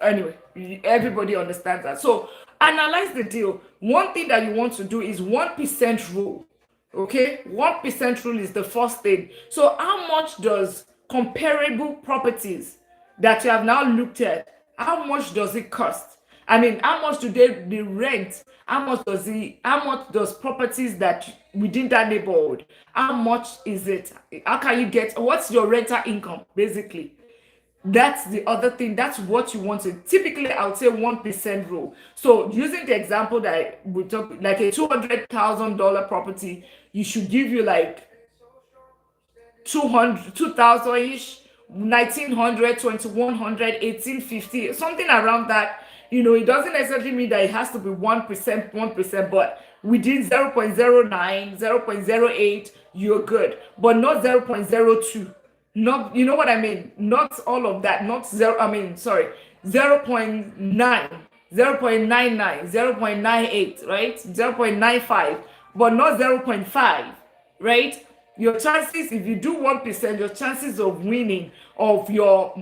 anyway, everybody understands that. So analyze the deal. One thing that you want to do is 1% rule. Okay, 1% rule is the first thing. So how much does comparable properties that you have now looked at, how much does it cost? I mean, how much do they rent? How much does properties that within that neighborhood, how much is it? How can you get, what's your rental income basically? That's the other thing. That's what you want to. Typically, I would say 1% rule. So using the example that we talk, like a $200,000 property, you should give you like 200, 2,000 ish, 1,900, 2,100, 1,850, something around that. It doesn't necessarily mean that it has to be 1%, 1%, but within 0.09, 0.08, you're good, but not 0.02. Not, you know what I mean? Not all of that, not zero, I mean, sorry, 0.9, 0.99, 0.98, right? 0.95, but not 0.5, right? Your chances, if you do 1%, your chances of winning, of your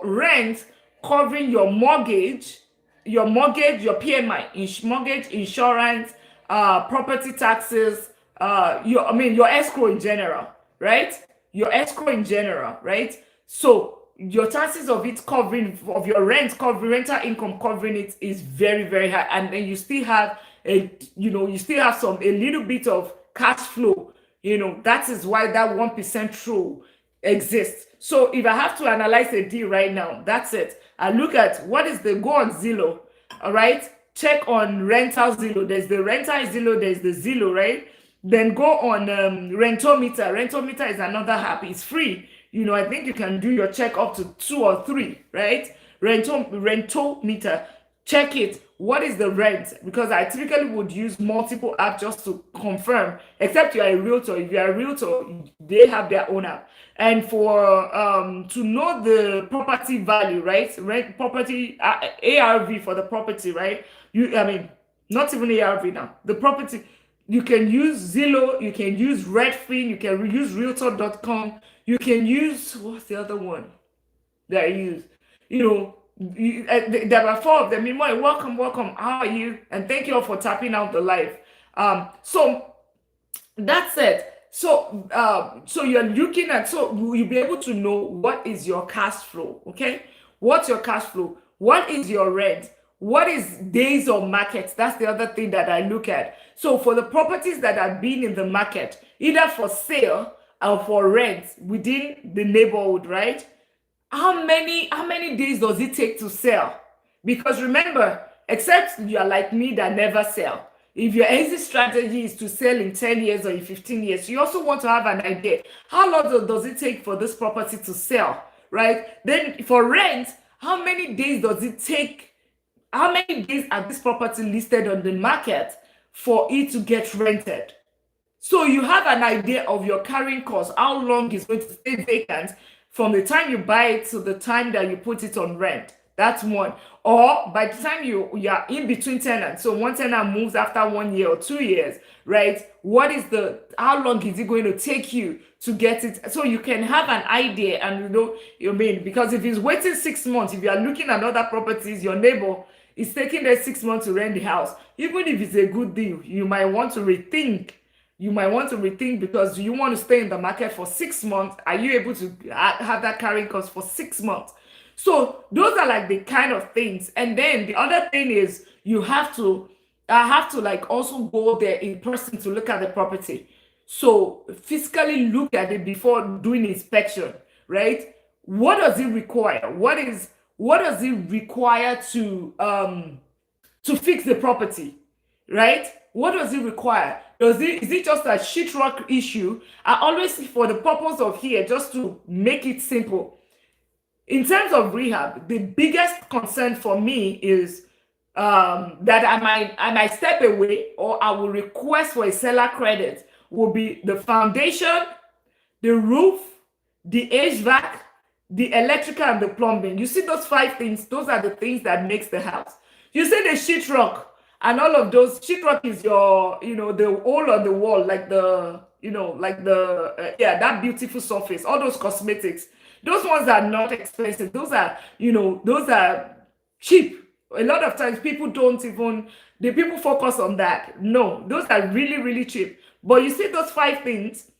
rent covering your mortgage, your PMI, mortgage, insurance, property taxes, your escrow in general, right? Your escrow in general, right? So your chances of it covering, of your rental income covering it is very, very high. And then you still have a little bit of cash flow. That is why that 1% rule exists. So if I have to analyze a deal right now, that's it. I look at go on Zillow, all right? Check on rental Zillow. There's the rental Zillow, there's the Zillow, right? Then go on Rentometer. Rentometer is another app. It's free. I think you can do your check up to 2 or 3, right? Rentometer. Check it. What is the rent? Because I typically would use multiple apps just to confirm, except you are a realtor. If you are a realtor, they have their own app. And for to know the property value, right? Rent property ARV for the property, right? Not even ARV now. The property, you can use Zillow, you can use Redfin, you can use Realtor.com, you can use, what's the other one that I use? There are 4 of them. Welcome, how are you? And thank you all for tapping out the live. So that's it. So you're looking at, so you'll be able to know what is your cash flow, okay? What's your cash flow? What is your rent? What is days of market? That's the other thing that I look at. So for the properties that have been in the market, either for sale or for rent within the neighborhood, right? How many days does it take to sell? Because remember, except you are like me that never sell. If your exit strategy is to sell in 10 years or in 15 years, you also want to have an idea. How long does it take for this property to sell, right? Then for rent, how many days does it take? How many days are this property listed on the market for it to get rented? So you have an idea of your carrying cost, how long it's going to stay vacant from the time you buy it to the time that you put it on rent. That's one. Or by the time you are in between tenants, so one tenant moves after 1 year or 2 years, right? How long is it going to take you to get it? So you can have an idea, and because if it's waiting 6 months, if you are looking at other properties, your neighbor is taking there 6 months to rent the house, even if it's a good deal, you might want to rethink. Because you want to stay in the market for 6 months. Are you able to have that carrying cost for 6 months? So those are like the kind of things. And then the other thing is I have to like also go there in person to look at the property. So physically look at it before doing inspection, right? What does it require? What does it require to fix the property, right? What does it require? Is it just a sheetrock issue? I always, for the purpose of here, just to make it simple, in terms of rehab, the biggest concern for me is that I might step away, or I will request for a seller credit, will be the foundation, the roof, the HVAC, the electrical and the plumbing. You see those five things, those are the things that makes the house. You see the sheetrock and all of those. Sheetrock is your, the hole on the wall, like the, like the, yeah, that beautiful surface, all those cosmetics. Those ones are not expensive. Those are, those are cheap. A lot of times people don't even, the people focus on that. No, those are really, really cheap. But you see those five things,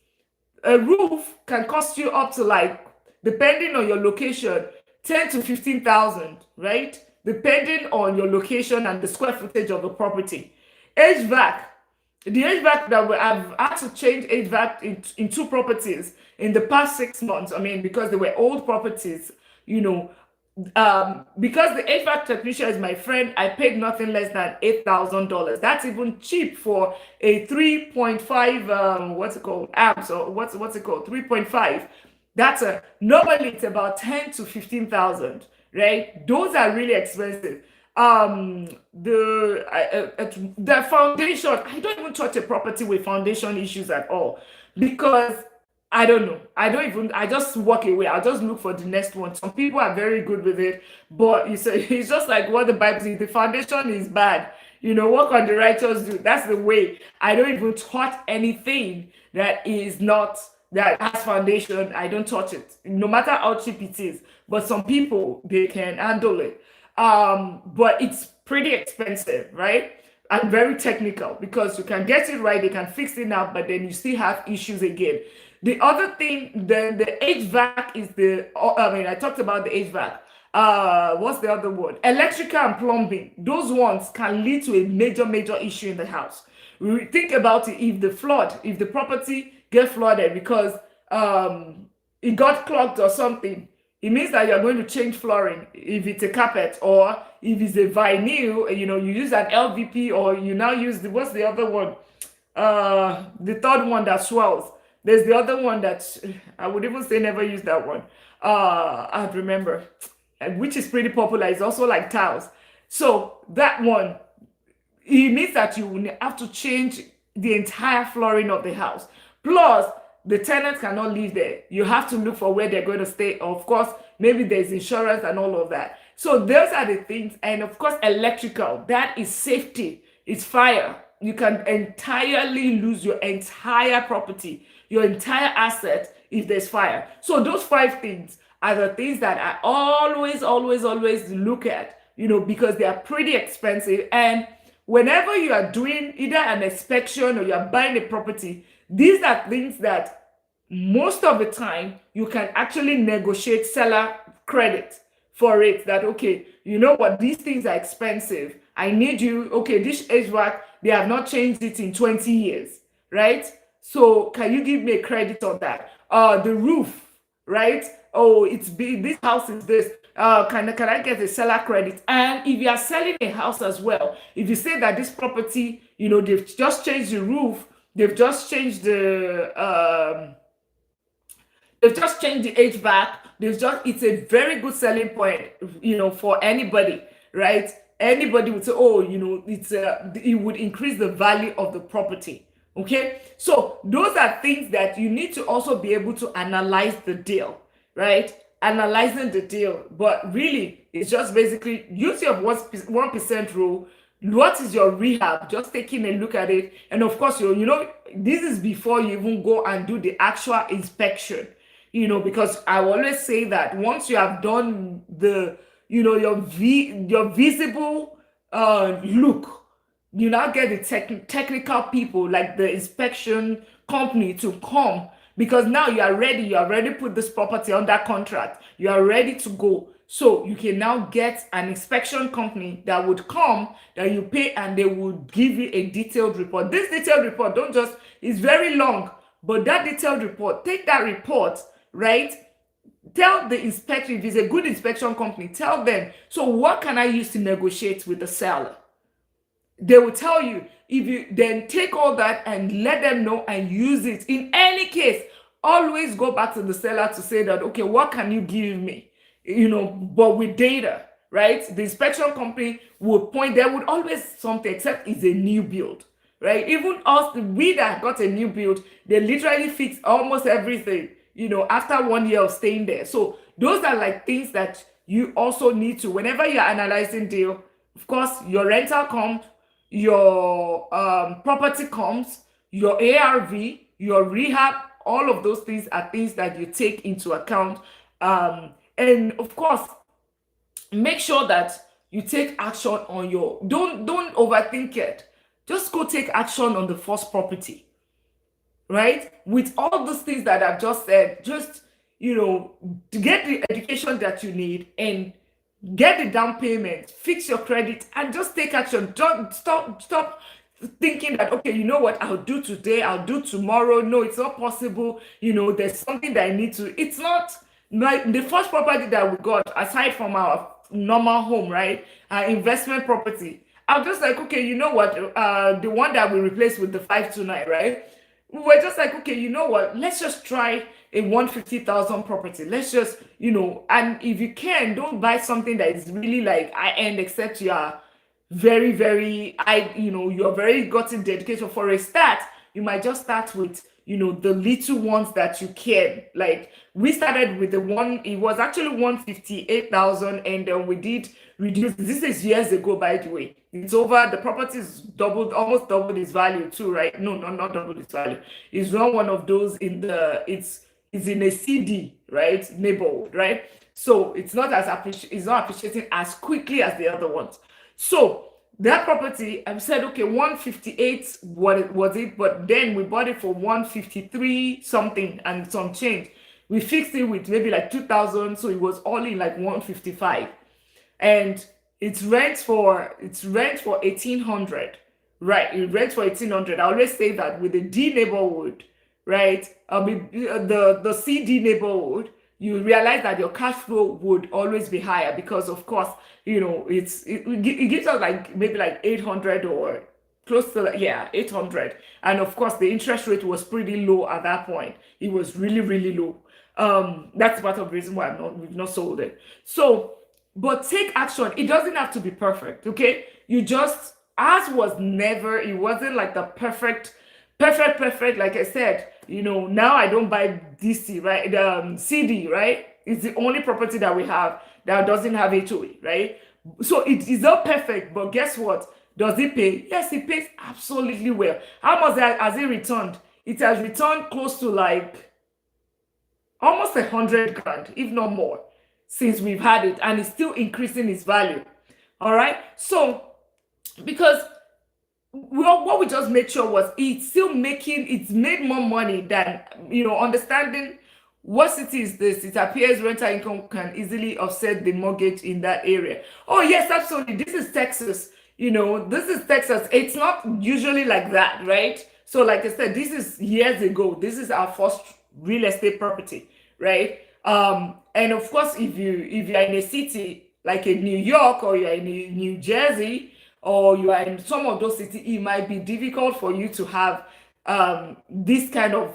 a roof can cost you up to, like, depending on your location, 10 to 15,000, right? Depending on your location and the square footage of the property. HVAC, the HVAC I've had to change HVAC in two properties in the past 6 months. I mean, because they were old properties, you know, because the HVAC technician is my friend, I paid nothing less than $8,000. That's even cheap for a 3.5 what's it called, amps, or what's it called, 3.5. That's a normally it's about 10 to 15,000, right? Those are really expensive. The foundation, I don't even touch a property with foundation issues at all, because I don't know. I just walk away. I'll just look for the next one. Some people are very good with it, but it's just like what the Bible says: the foundation is bad. What can the righteous do? That's the way. I don't even touch anything that is not, that has foundation. I don't touch it, no matter how cheap it is. But some people, they can handle it. But it's pretty expensive, right? And very technical, because you can get it right, they can fix it now, but then you still have issues again. The other thing, then the HVAC is I talked about the HVAC. What's the other word? Electrical and plumbing. Those ones can lead to a major, major issue in the house. Think about it. If the property get flooded because it got clogged or something, it means that you're going to change flooring if it's a carpet, or if it's a vinyl, you use an LVP, or you now use what's the other one? The third one that swells. There's the other one that I would even say never use that one. I remember, which is pretty popular. It's also like tiles. So that one, it means that you will have to change the entire flooring of the house. Plus, the tenants cannot live there. You have to look for where they're going to stay. Of course, maybe there's insurance and all of that. So those are the things. And of course, electrical, that is safety. It's fire. You can entirely lose your entire property, your entire asset, if there's fire. So those five things are the things that I always, always, always look at, because they are pretty expensive. And whenever you are doing either an inspection or you're buying a property, these are things that most of the time you can actually negotiate seller credit for it. That, okay, you know what, these things are expensive. I need you, okay, this HVAC, they have not changed it in 20 years, right? So can you give me a credit on that? The roof, right? Oh, it's big, this house is this. Can I get a seller credit? And if you are selling a house as well, if you say that this property, they've just changed the roof, they've just changed the HVAC, it's a very good selling point, for anybody, right? Anybody would say, oh, it would increase the value of the property. Okay, so those are things that you need to also be able to analyze the deal, right? Analyzing the deal. But really, it's just basically use your 1% rule. What is your rehab? Just taking a look at it. And of course, this is before you even go and do the actual inspection, because I always say that once you have done the, your visible look, you now get the technical people, like the inspection company, to come, because now you are ready put this property under contract, you are ready to go. So you can now get an inspection company that would come, that you pay, and they would give you a detailed report. This detailed report, it's very long, but that detailed report, take that report, right? Tell the inspector, if it's a good inspection company, tell them, so what can I use to negotiate with the seller? They will tell you. If you then take all that and let them know and use it, in any case, always go back to the seller to say that, okay, what can you give me? But with data, right? The inspection company would point, there would always something, except it's a new build, right? Even us, we that got a new build, they literally fix almost everything, after 1 year of staying there. So those are like things that you also need to, whenever you're analyzing deal, of course, your rental comes, your property comes, your ARV, your rehab, all of those things are things that you take into account. And of course, make sure that you take action on your, don't overthink it. Just go take action on the first property, right? With all those things that I've just said, just, to get the education that you need and get the down payment, fix your credit, and just take action. Don't stop thinking that, okay, you know what, I'll do today, I'll do tomorrow. No, it's not possible. There's something that I need to. It's not like the first property that we got, aside from our normal home, right? Our investment property. I'm just like, okay, you know what? The one that we replaced with the 529, right? We were just like, okay, you know what? Let's just try a 150,000 property. Let's just, and if you can, don't buy something that is really like high end, except you are very, very, you're very gotten dedication. For a start, you might just start with, the little ones that you can. Like, we started with the one, it was actually 158,000, and then we did reduce. This is years ago, by the way. It's over, the property is doubled, almost doubled its value too, right? No, not doubled its value. It's not one of those it's in a CD, right? Neighborhood, right? So it's not it's not appreciating as quickly as the other ones. So that property, I said, okay, 158, what was it? But then we bought it for 153 something and some change. We fixed it with maybe like 2,000, so it was all in like 155. And it's rent for 1,800, right? It rents for 1,800. I always say that with the D neighborhood, right? I mean, the CD neighborhood, you realize that your cash flow would always be higher because, of course, it gives us like maybe like 800 or close to, yeah, 800. And of course, the interest rate was pretty low at that point. It was really, really low. That's part of the reason why we've not sold it. So, but take action. It doesn't have to be perfect, okay? You just, ours was never, it wasn't like the perfect. Like I said, now I don't buy DC, right? The CD, right? It's the only property that we have that doesn't have HOA, right? So it is not perfect, but guess what? Does it pay? Yes, it pays absolutely well. How much has it returned? It has returned close to like almost 100 grand, if not more, since we've had it, and it's still increasing its value. All right. So because what we just made sure was it's made more money than, understanding what city is this. It appears rental income can easily offset the mortgage in that area. Oh yes, absolutely. This is Texas. This is Texas. It's not usually like that, right? So like I said, this is years ago. This is our first real estate property, right? And of course, if you're in a city like in New York, or you're in New Jersey, or you are in some of those cities, it might be difficult for you to have this kind of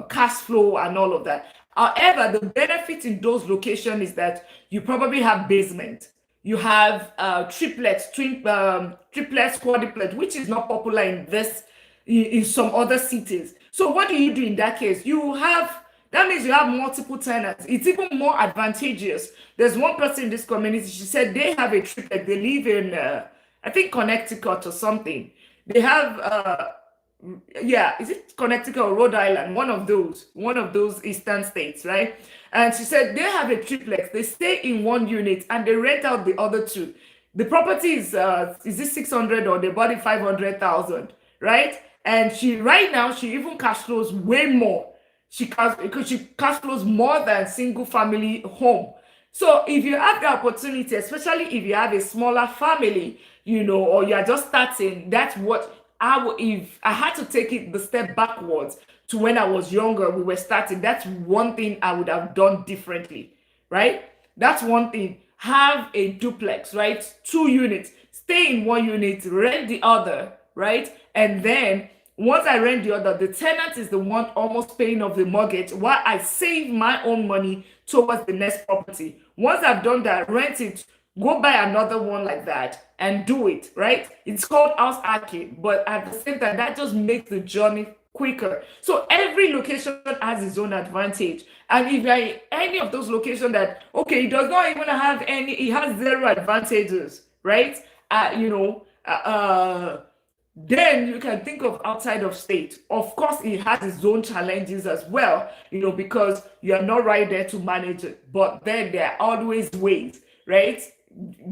cash flow and all of that. However, the benefit in those locations is that you probably have basement. You have triplets, quadruplets, which is not popular in some other cities. So what do you do in that case? That means you have multiple tenants. It's even more advantageous. There's one person in this community, she said they have a triplet. They live in, I think, Connecticut or something. They have, is it Connecticut or Rhode Island? One of those eastern states, right? And she said they have a triplex. They stay in one unit and they rent out the other two. The property is it 600, or they bought it 500,000, right? And right now she even cash flows way more. Because she cash flows more than single family home. So if you have the opportunity, especially if you have a smaller family, or you're just starting, that's what if I had to take it the step backwards to when I was younger, we were starting, that's one thing I would have done differently, right? That's one thing. Have a duplex, right? 2 units, stay in one unit, rent the other, right? And then once I rent the other, the tenant is the one almost paying off the mortgage while I save my own money towards the next property. Once I've done that, rent it, go buy another one like that and do it, right? It's called house hacking, but at the same time, that just makes the journey quicker. So every location has its own advantage. And if you're in any of those locations that, okay, it does not even have any, it has zero advantages, right? You know, then you can think of outside of state. Of course, it has its own challenges as well, you know, because you're not right there to manage it. But then there are always ways, right?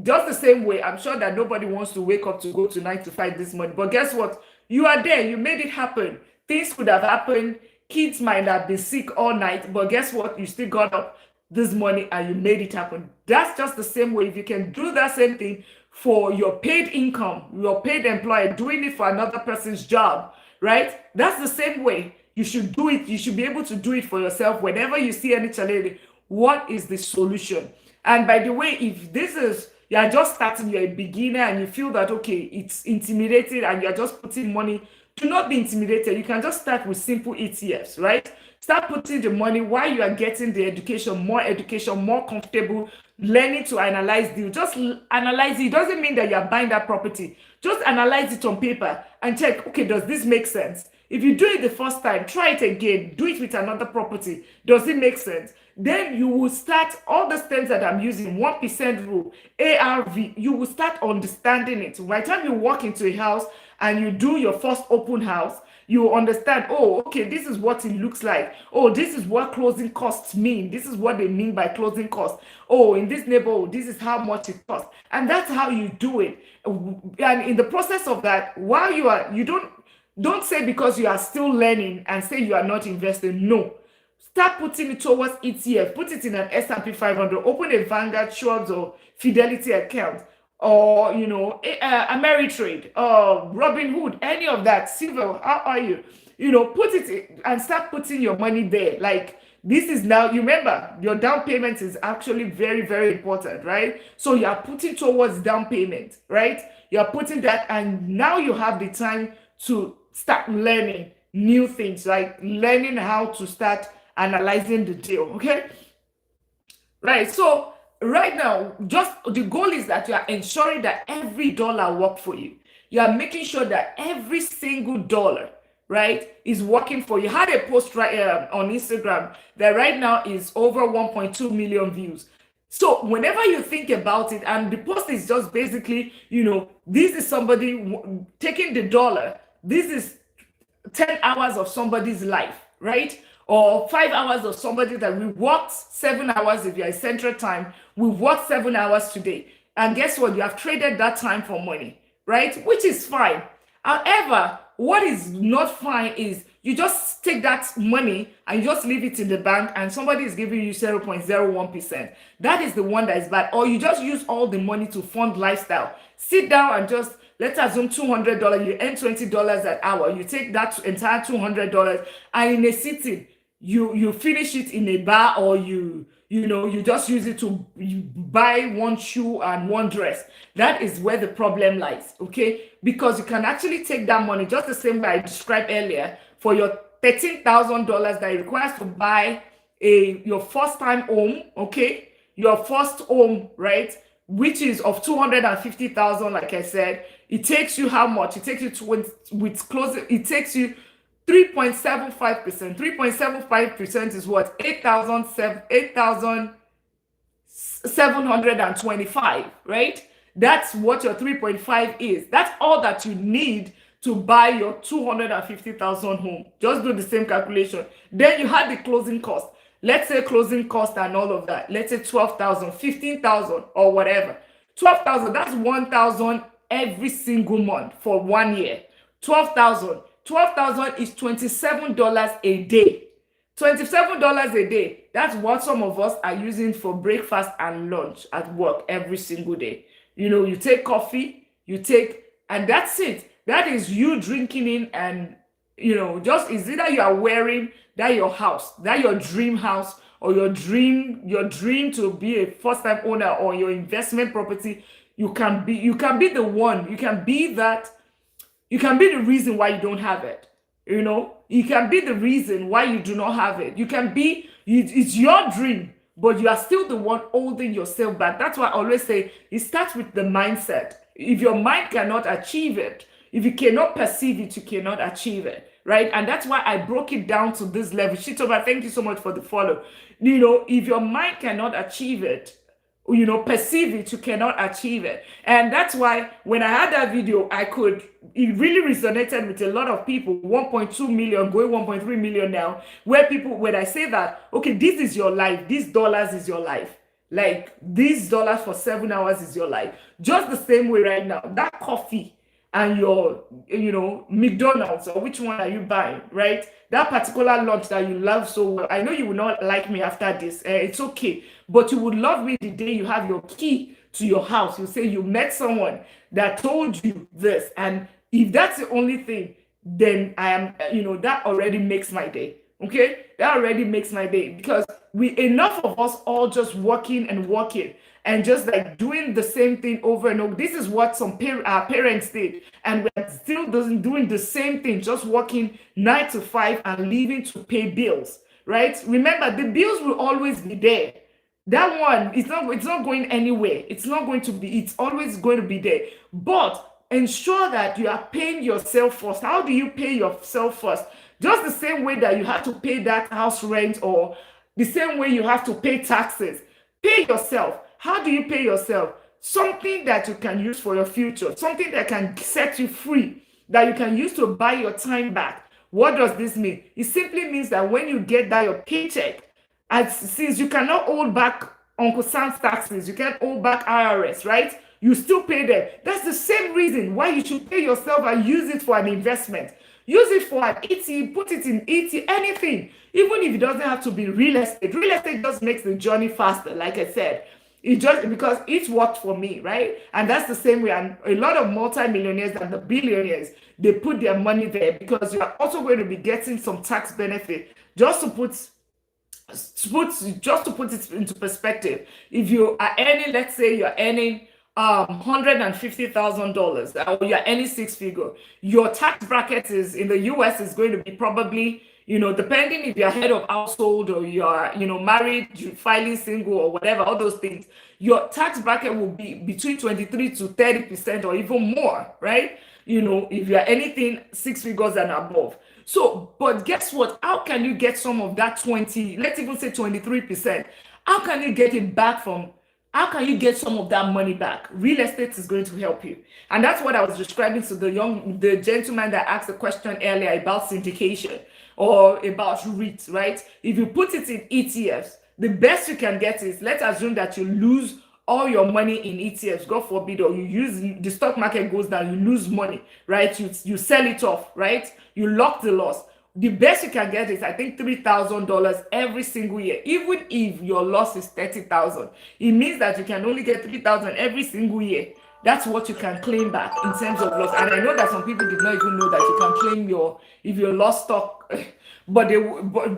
Just the same way, I'm sure that nobody wants to wake up to go to 9 to 5 this morning. But guess what? You are there, you made it happen. Things could have happened. Kids might have been sick all night, but guess what? You still got up this morning and you made it happen. That's just the same way. If you can do that same thing for your paid income, your paid employer doing it for another person's job, right? That's the same way you should do it. You should be able to do it for yourself whenever you see any challenge. What is the solution? And by the way, if this is, you're just starting, you're a beginner and you feel that, okay, it's intimidating and you're just putting money, do not be intimidated. You can just start with simple ETFs, right? Start putting the money while you are getting the education, more comfortable, learning to analyze deal. Just analyze it. It doesn't mean that you're buying that property. Just analyze it on paper and check, okay, does this make sense? If you do it the first time, try it again. Do it with another property. Does it make sense? Then you will start all the steps that I'm using, 1% rule, ARV, you will start understanding it. By the time you walk into a house and you do your first open house, you will understand, oh, okay, this is what it looks like. Oh, this is what closing costs mean. This is what they mean by closing costs. Oh, in this neighborhood, this is how much it costs. And that's how you do it. And in the process of that, while you don't say because you are still learning and say you are not investing. No. Start putting it towards ETF. Put it in an S&P 500. Open a Vanguard, Schwab's, or Fidelity account. Or, you know, Ameritrade, Robinhood, any of that. Silver, how are you? You know, put it in and start putting your money there. Like, this is now, you remember, your down payment is actually very, very important, right? So you are putting towards down payment, right? You are putting that, and now you have the time to start learning new things, like learning how to start analyzing the deal, okay? Right, so right now, just the goal is that you are ensuring that every dollar works for you. You are making sure that every single dollar, right, is working for you. I had a post right on Instagram that right now is over 1.2 million views. So whenever you think about it, and the post is just basically, you know, this is somebody taking the dollar. This is 10 hours of somebody's life, right? Or 5 hours of somebody that we worked 7 hours. If you're in Central Time, we worked 7 hours today. And guess what? You have traded that time for money, right? Which is fine. However, what is not fine is you just take that money and you just leave it in the bank and somebody is giving you 0.01%. That is the one that is bad. Or you just use all the money to fund lifestyle. Sit down and just, let's assume $200, you earn $20 an hour. You take that entire $200 and in a sitting, you finish it in a bar, or you just use it to buy one shoe and one dress. That is where the problem lies, okay? Because you can actually take that money just the same way I described earlier for your $13,000 that it requires to buy your first time home, okay? Your first home, right? Which is of 250,000, like I said. It takes you how much? It takes you with closing. It takes you 3.75%. 3.75% is what? 8,725, right? That's what your 3.5 is. That's all that you need to buy your 250,000 home. Just do the same calculation. Then you had the closing cost. Let's say closing cost and all of that. Let's say 12,000, 15,000, or whatever. 12,000, that's 1,000 every single month for 1 year. 12,000 is $27 a day. $27 a day. That's what some of us are using for breakfast and lunch at work every single day. You know, you take coffee, and that's it. That is you drinking in, and, you know, just is either you are wearing that your house, that your dream house, or your dream to be a first-time owner, or your investment property. You can be the one. You can be that. You can be the reason why you don't have it. You know, you can be the reason why you do not have it. You can be, it's your dream, but you are still the one holding yourself back. That's why I always say it starts with the mindset. If your mind cannot achieve it, if you cannot perceive it, you cannot achieve it. right? And that's why I broke it down to this level. Shitoba, thank you so much for the follow. If your mind cannot achieve it, perceive it, you cannot achieve it. And that's why when I had that video, it really resonated with a lot of people. 1.2 million, going 1.3 million now, where people, when I say that, okay, this is your life, these dollars is your life. Like these dollars for 7 hours is your life. Just the same way right now, that coffee and your, McDonald's, or which one are you buying, right? That particular lunch that you love so well. I know you will not like me after this. It's okay. But you would love me the day you have your key to your house. You say you met someone that told you this. And if that's the only thing, then I am, that already makes my day. Okay? That already makes my day, because enough of us all just working and working and just like doing the same thing over and over. This is what some our parents did, and we're still doing the same thing, just working 9 to 5 and leaving to pay bills, right? Remember, the bills will always be there. That one, it's not going anywhere. It's always going to be there. But ensure that you are paying yourself first. How do you pay yourself first? Just the same way that you have to pay that house rent, or the same way you have to pay taxes. Pay yourself. How do you pay yourself? Something that you can use for your future, something that can set you free, that you can use to buy your time back. What does this mean? It simply means that when you get that your paycheck, since you cannot hold back Uncle Sam's taxes, you can't hold back IRS, right? You still pay them. That's the same reason why you should pay yourself and use it for an investment. Use it for an ET, put it in ET, anything. Even if it doesn't have to be real estate. Real estate just makes the journey faster, like I said. It just because it worked for me, right? And that's the same way. And a lot of multimillionaires and the billionaires, they put their money there because you are also going to be getting some tax benefit. Just to put it into perspective, if you are earning, let's say you're earning $150,000, or you're any six figure, your tax bracket is in the US is going to be probably, depending if you're head of household or you're, married, you filing single or whatever, all those things, your tax bracket will be between 23 to 30% or even more, right? If you're anything six figures and above. So, but guess what? How can you get some of that 20, let's even say 23%? How can you get it back how can you get some of that money back? Real estate is going to help you. And that's what I was describing to the gentleman that asked the question earlier about syndication or about REITs, right? If you put it in ETFs, the best you can get is, let's assume that you lose all your money in ETFs, God forbid, or the stock market goes down, you lose money, right? You sell it off, right? You lock the loss. The best you can get is, I think, $3,000 every single year. Even if your loss is $30,000, it means that you can only get $3,000 every single year. That's what you can claim back in terms of loss. And I know that some people did not even know that you can claim if you lost stock, but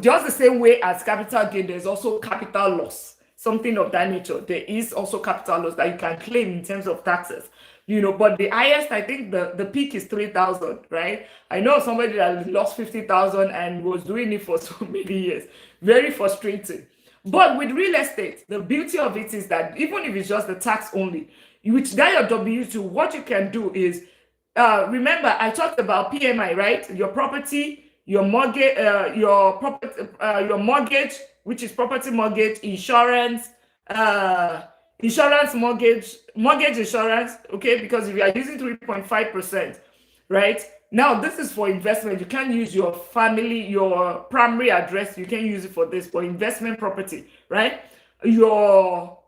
just the same way as capital gain, there's also capital loss, something of that nature. There is also capital loss that you can claim in terms of taxes. But the highest, I think the peak is 3,000, right? I know somebody that lost 50,000 and was doing it for so many years. Very frustrating. But with real estate, the beauty of it is that even if it's just the tax only, which that your W2, what you can do is, remember I talked about PMI, right? Your property, your mortgage, your mortgage, which is property mortgage, insurance, mortgage insurance, okay? Because if you are using 3.5%, right? Now, this is for investment. You can't use your primary address. You can use it for this, for investment property, right? Your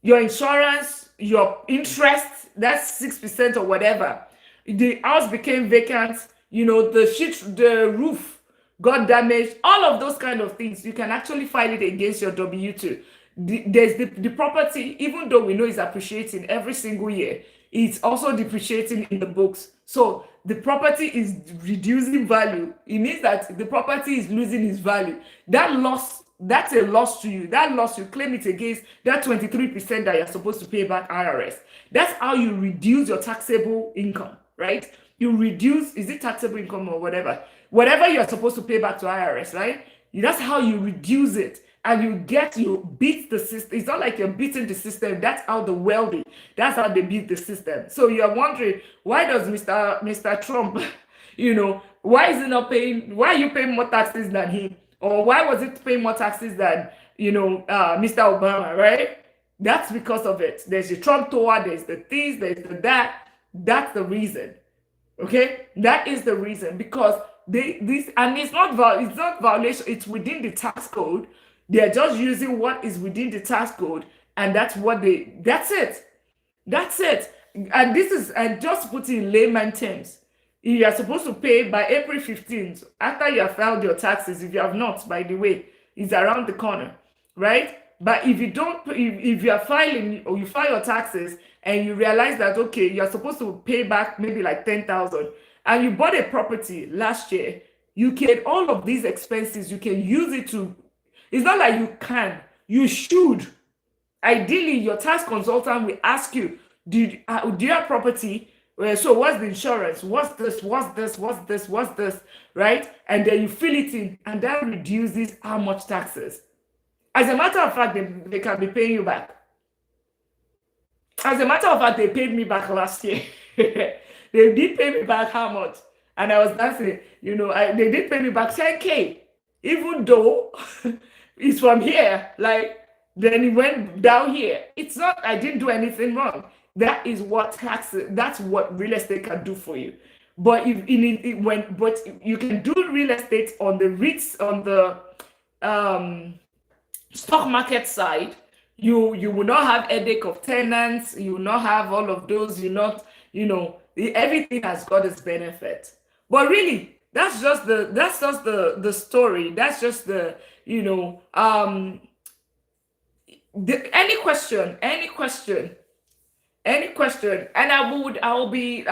insurance, your interest, that's 6% or whatever. The house became vacant, the roof got damaged, all of those kind of things, you can actually file it against your W2. There's the property, even though we know it's appreciating every single year, it's also depreciating in the books. So the property is reducing value. It means that the property is losing its value. That's a loss to you. That loss, you claim it against that 23% that you're supposed to pay back IRS. That's how you reduce your taxable income, right? You reduce, is it taxable income or whatever you're supposed to pay back to IRS, right? That's how you reduce it. And you beat the system. It's not like you're beating the system. That's how the wealthy, that's how they beat the system. So you're wondering, why does Mr. Trump Why is he not paying? Why are you paying more taxes than him? Or why was it paying more taxes than, Mr. Obama, right? That's because of it. There's the Trump tower, there's the this, there's the that. That's the reason. Okay, that is the reason, because this, and it's not violation, it's within the tax code. They're just using what is within the tax code, and that's it. That's it. And this is, and just put in layman terms. You are supposed to pay by April 15th after you have filed your taxes. If you have not, by the way, it's around the corner, right? But if you don't, if you are filing, or you file your taxes and you realize that, okay, you're supposed to pay back maybe like 10,000, and you bought a property last year, you can, all of these expenses, you can use it to, it's not like you should. Ideally, your tax consultant will ask you, do you have property? So what's the insurance? What's this? What's this? What's this? What's this? Right? And then you fill it in, and that reduces how much taxes. As a matter of fact, they can be paying you back. As a matter of fact, they paid me back last year. They did pay me back how much? And I was dancing, they did pay me back 10K, even though it's from here. Like, then it went down here. It's not, I didn't do anything wrong. That is what taxes, that's what real estate can do for you. But but you can do real estate on the REITs, on the stock market side. You will not have headache of tenants. You will not have all of those. Everything has got its benefit. But really, that's just the story. That's just any question, and I'll be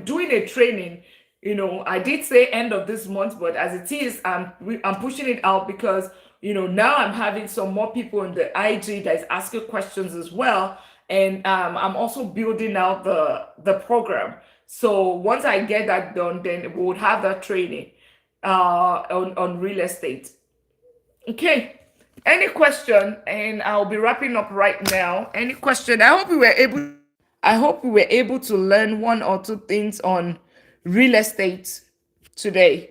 doing a training. I did say end of this month, but as it is, I'm pushing it out, because now I'm having some more people in the IG that is asking questions as well, and I'm also building out the program. So once I get that done, then we would have that training on real estate. Okay. Any question? And I'll be wrapping up right now. Any question? I hope we were able to learn one or two things on real estate today.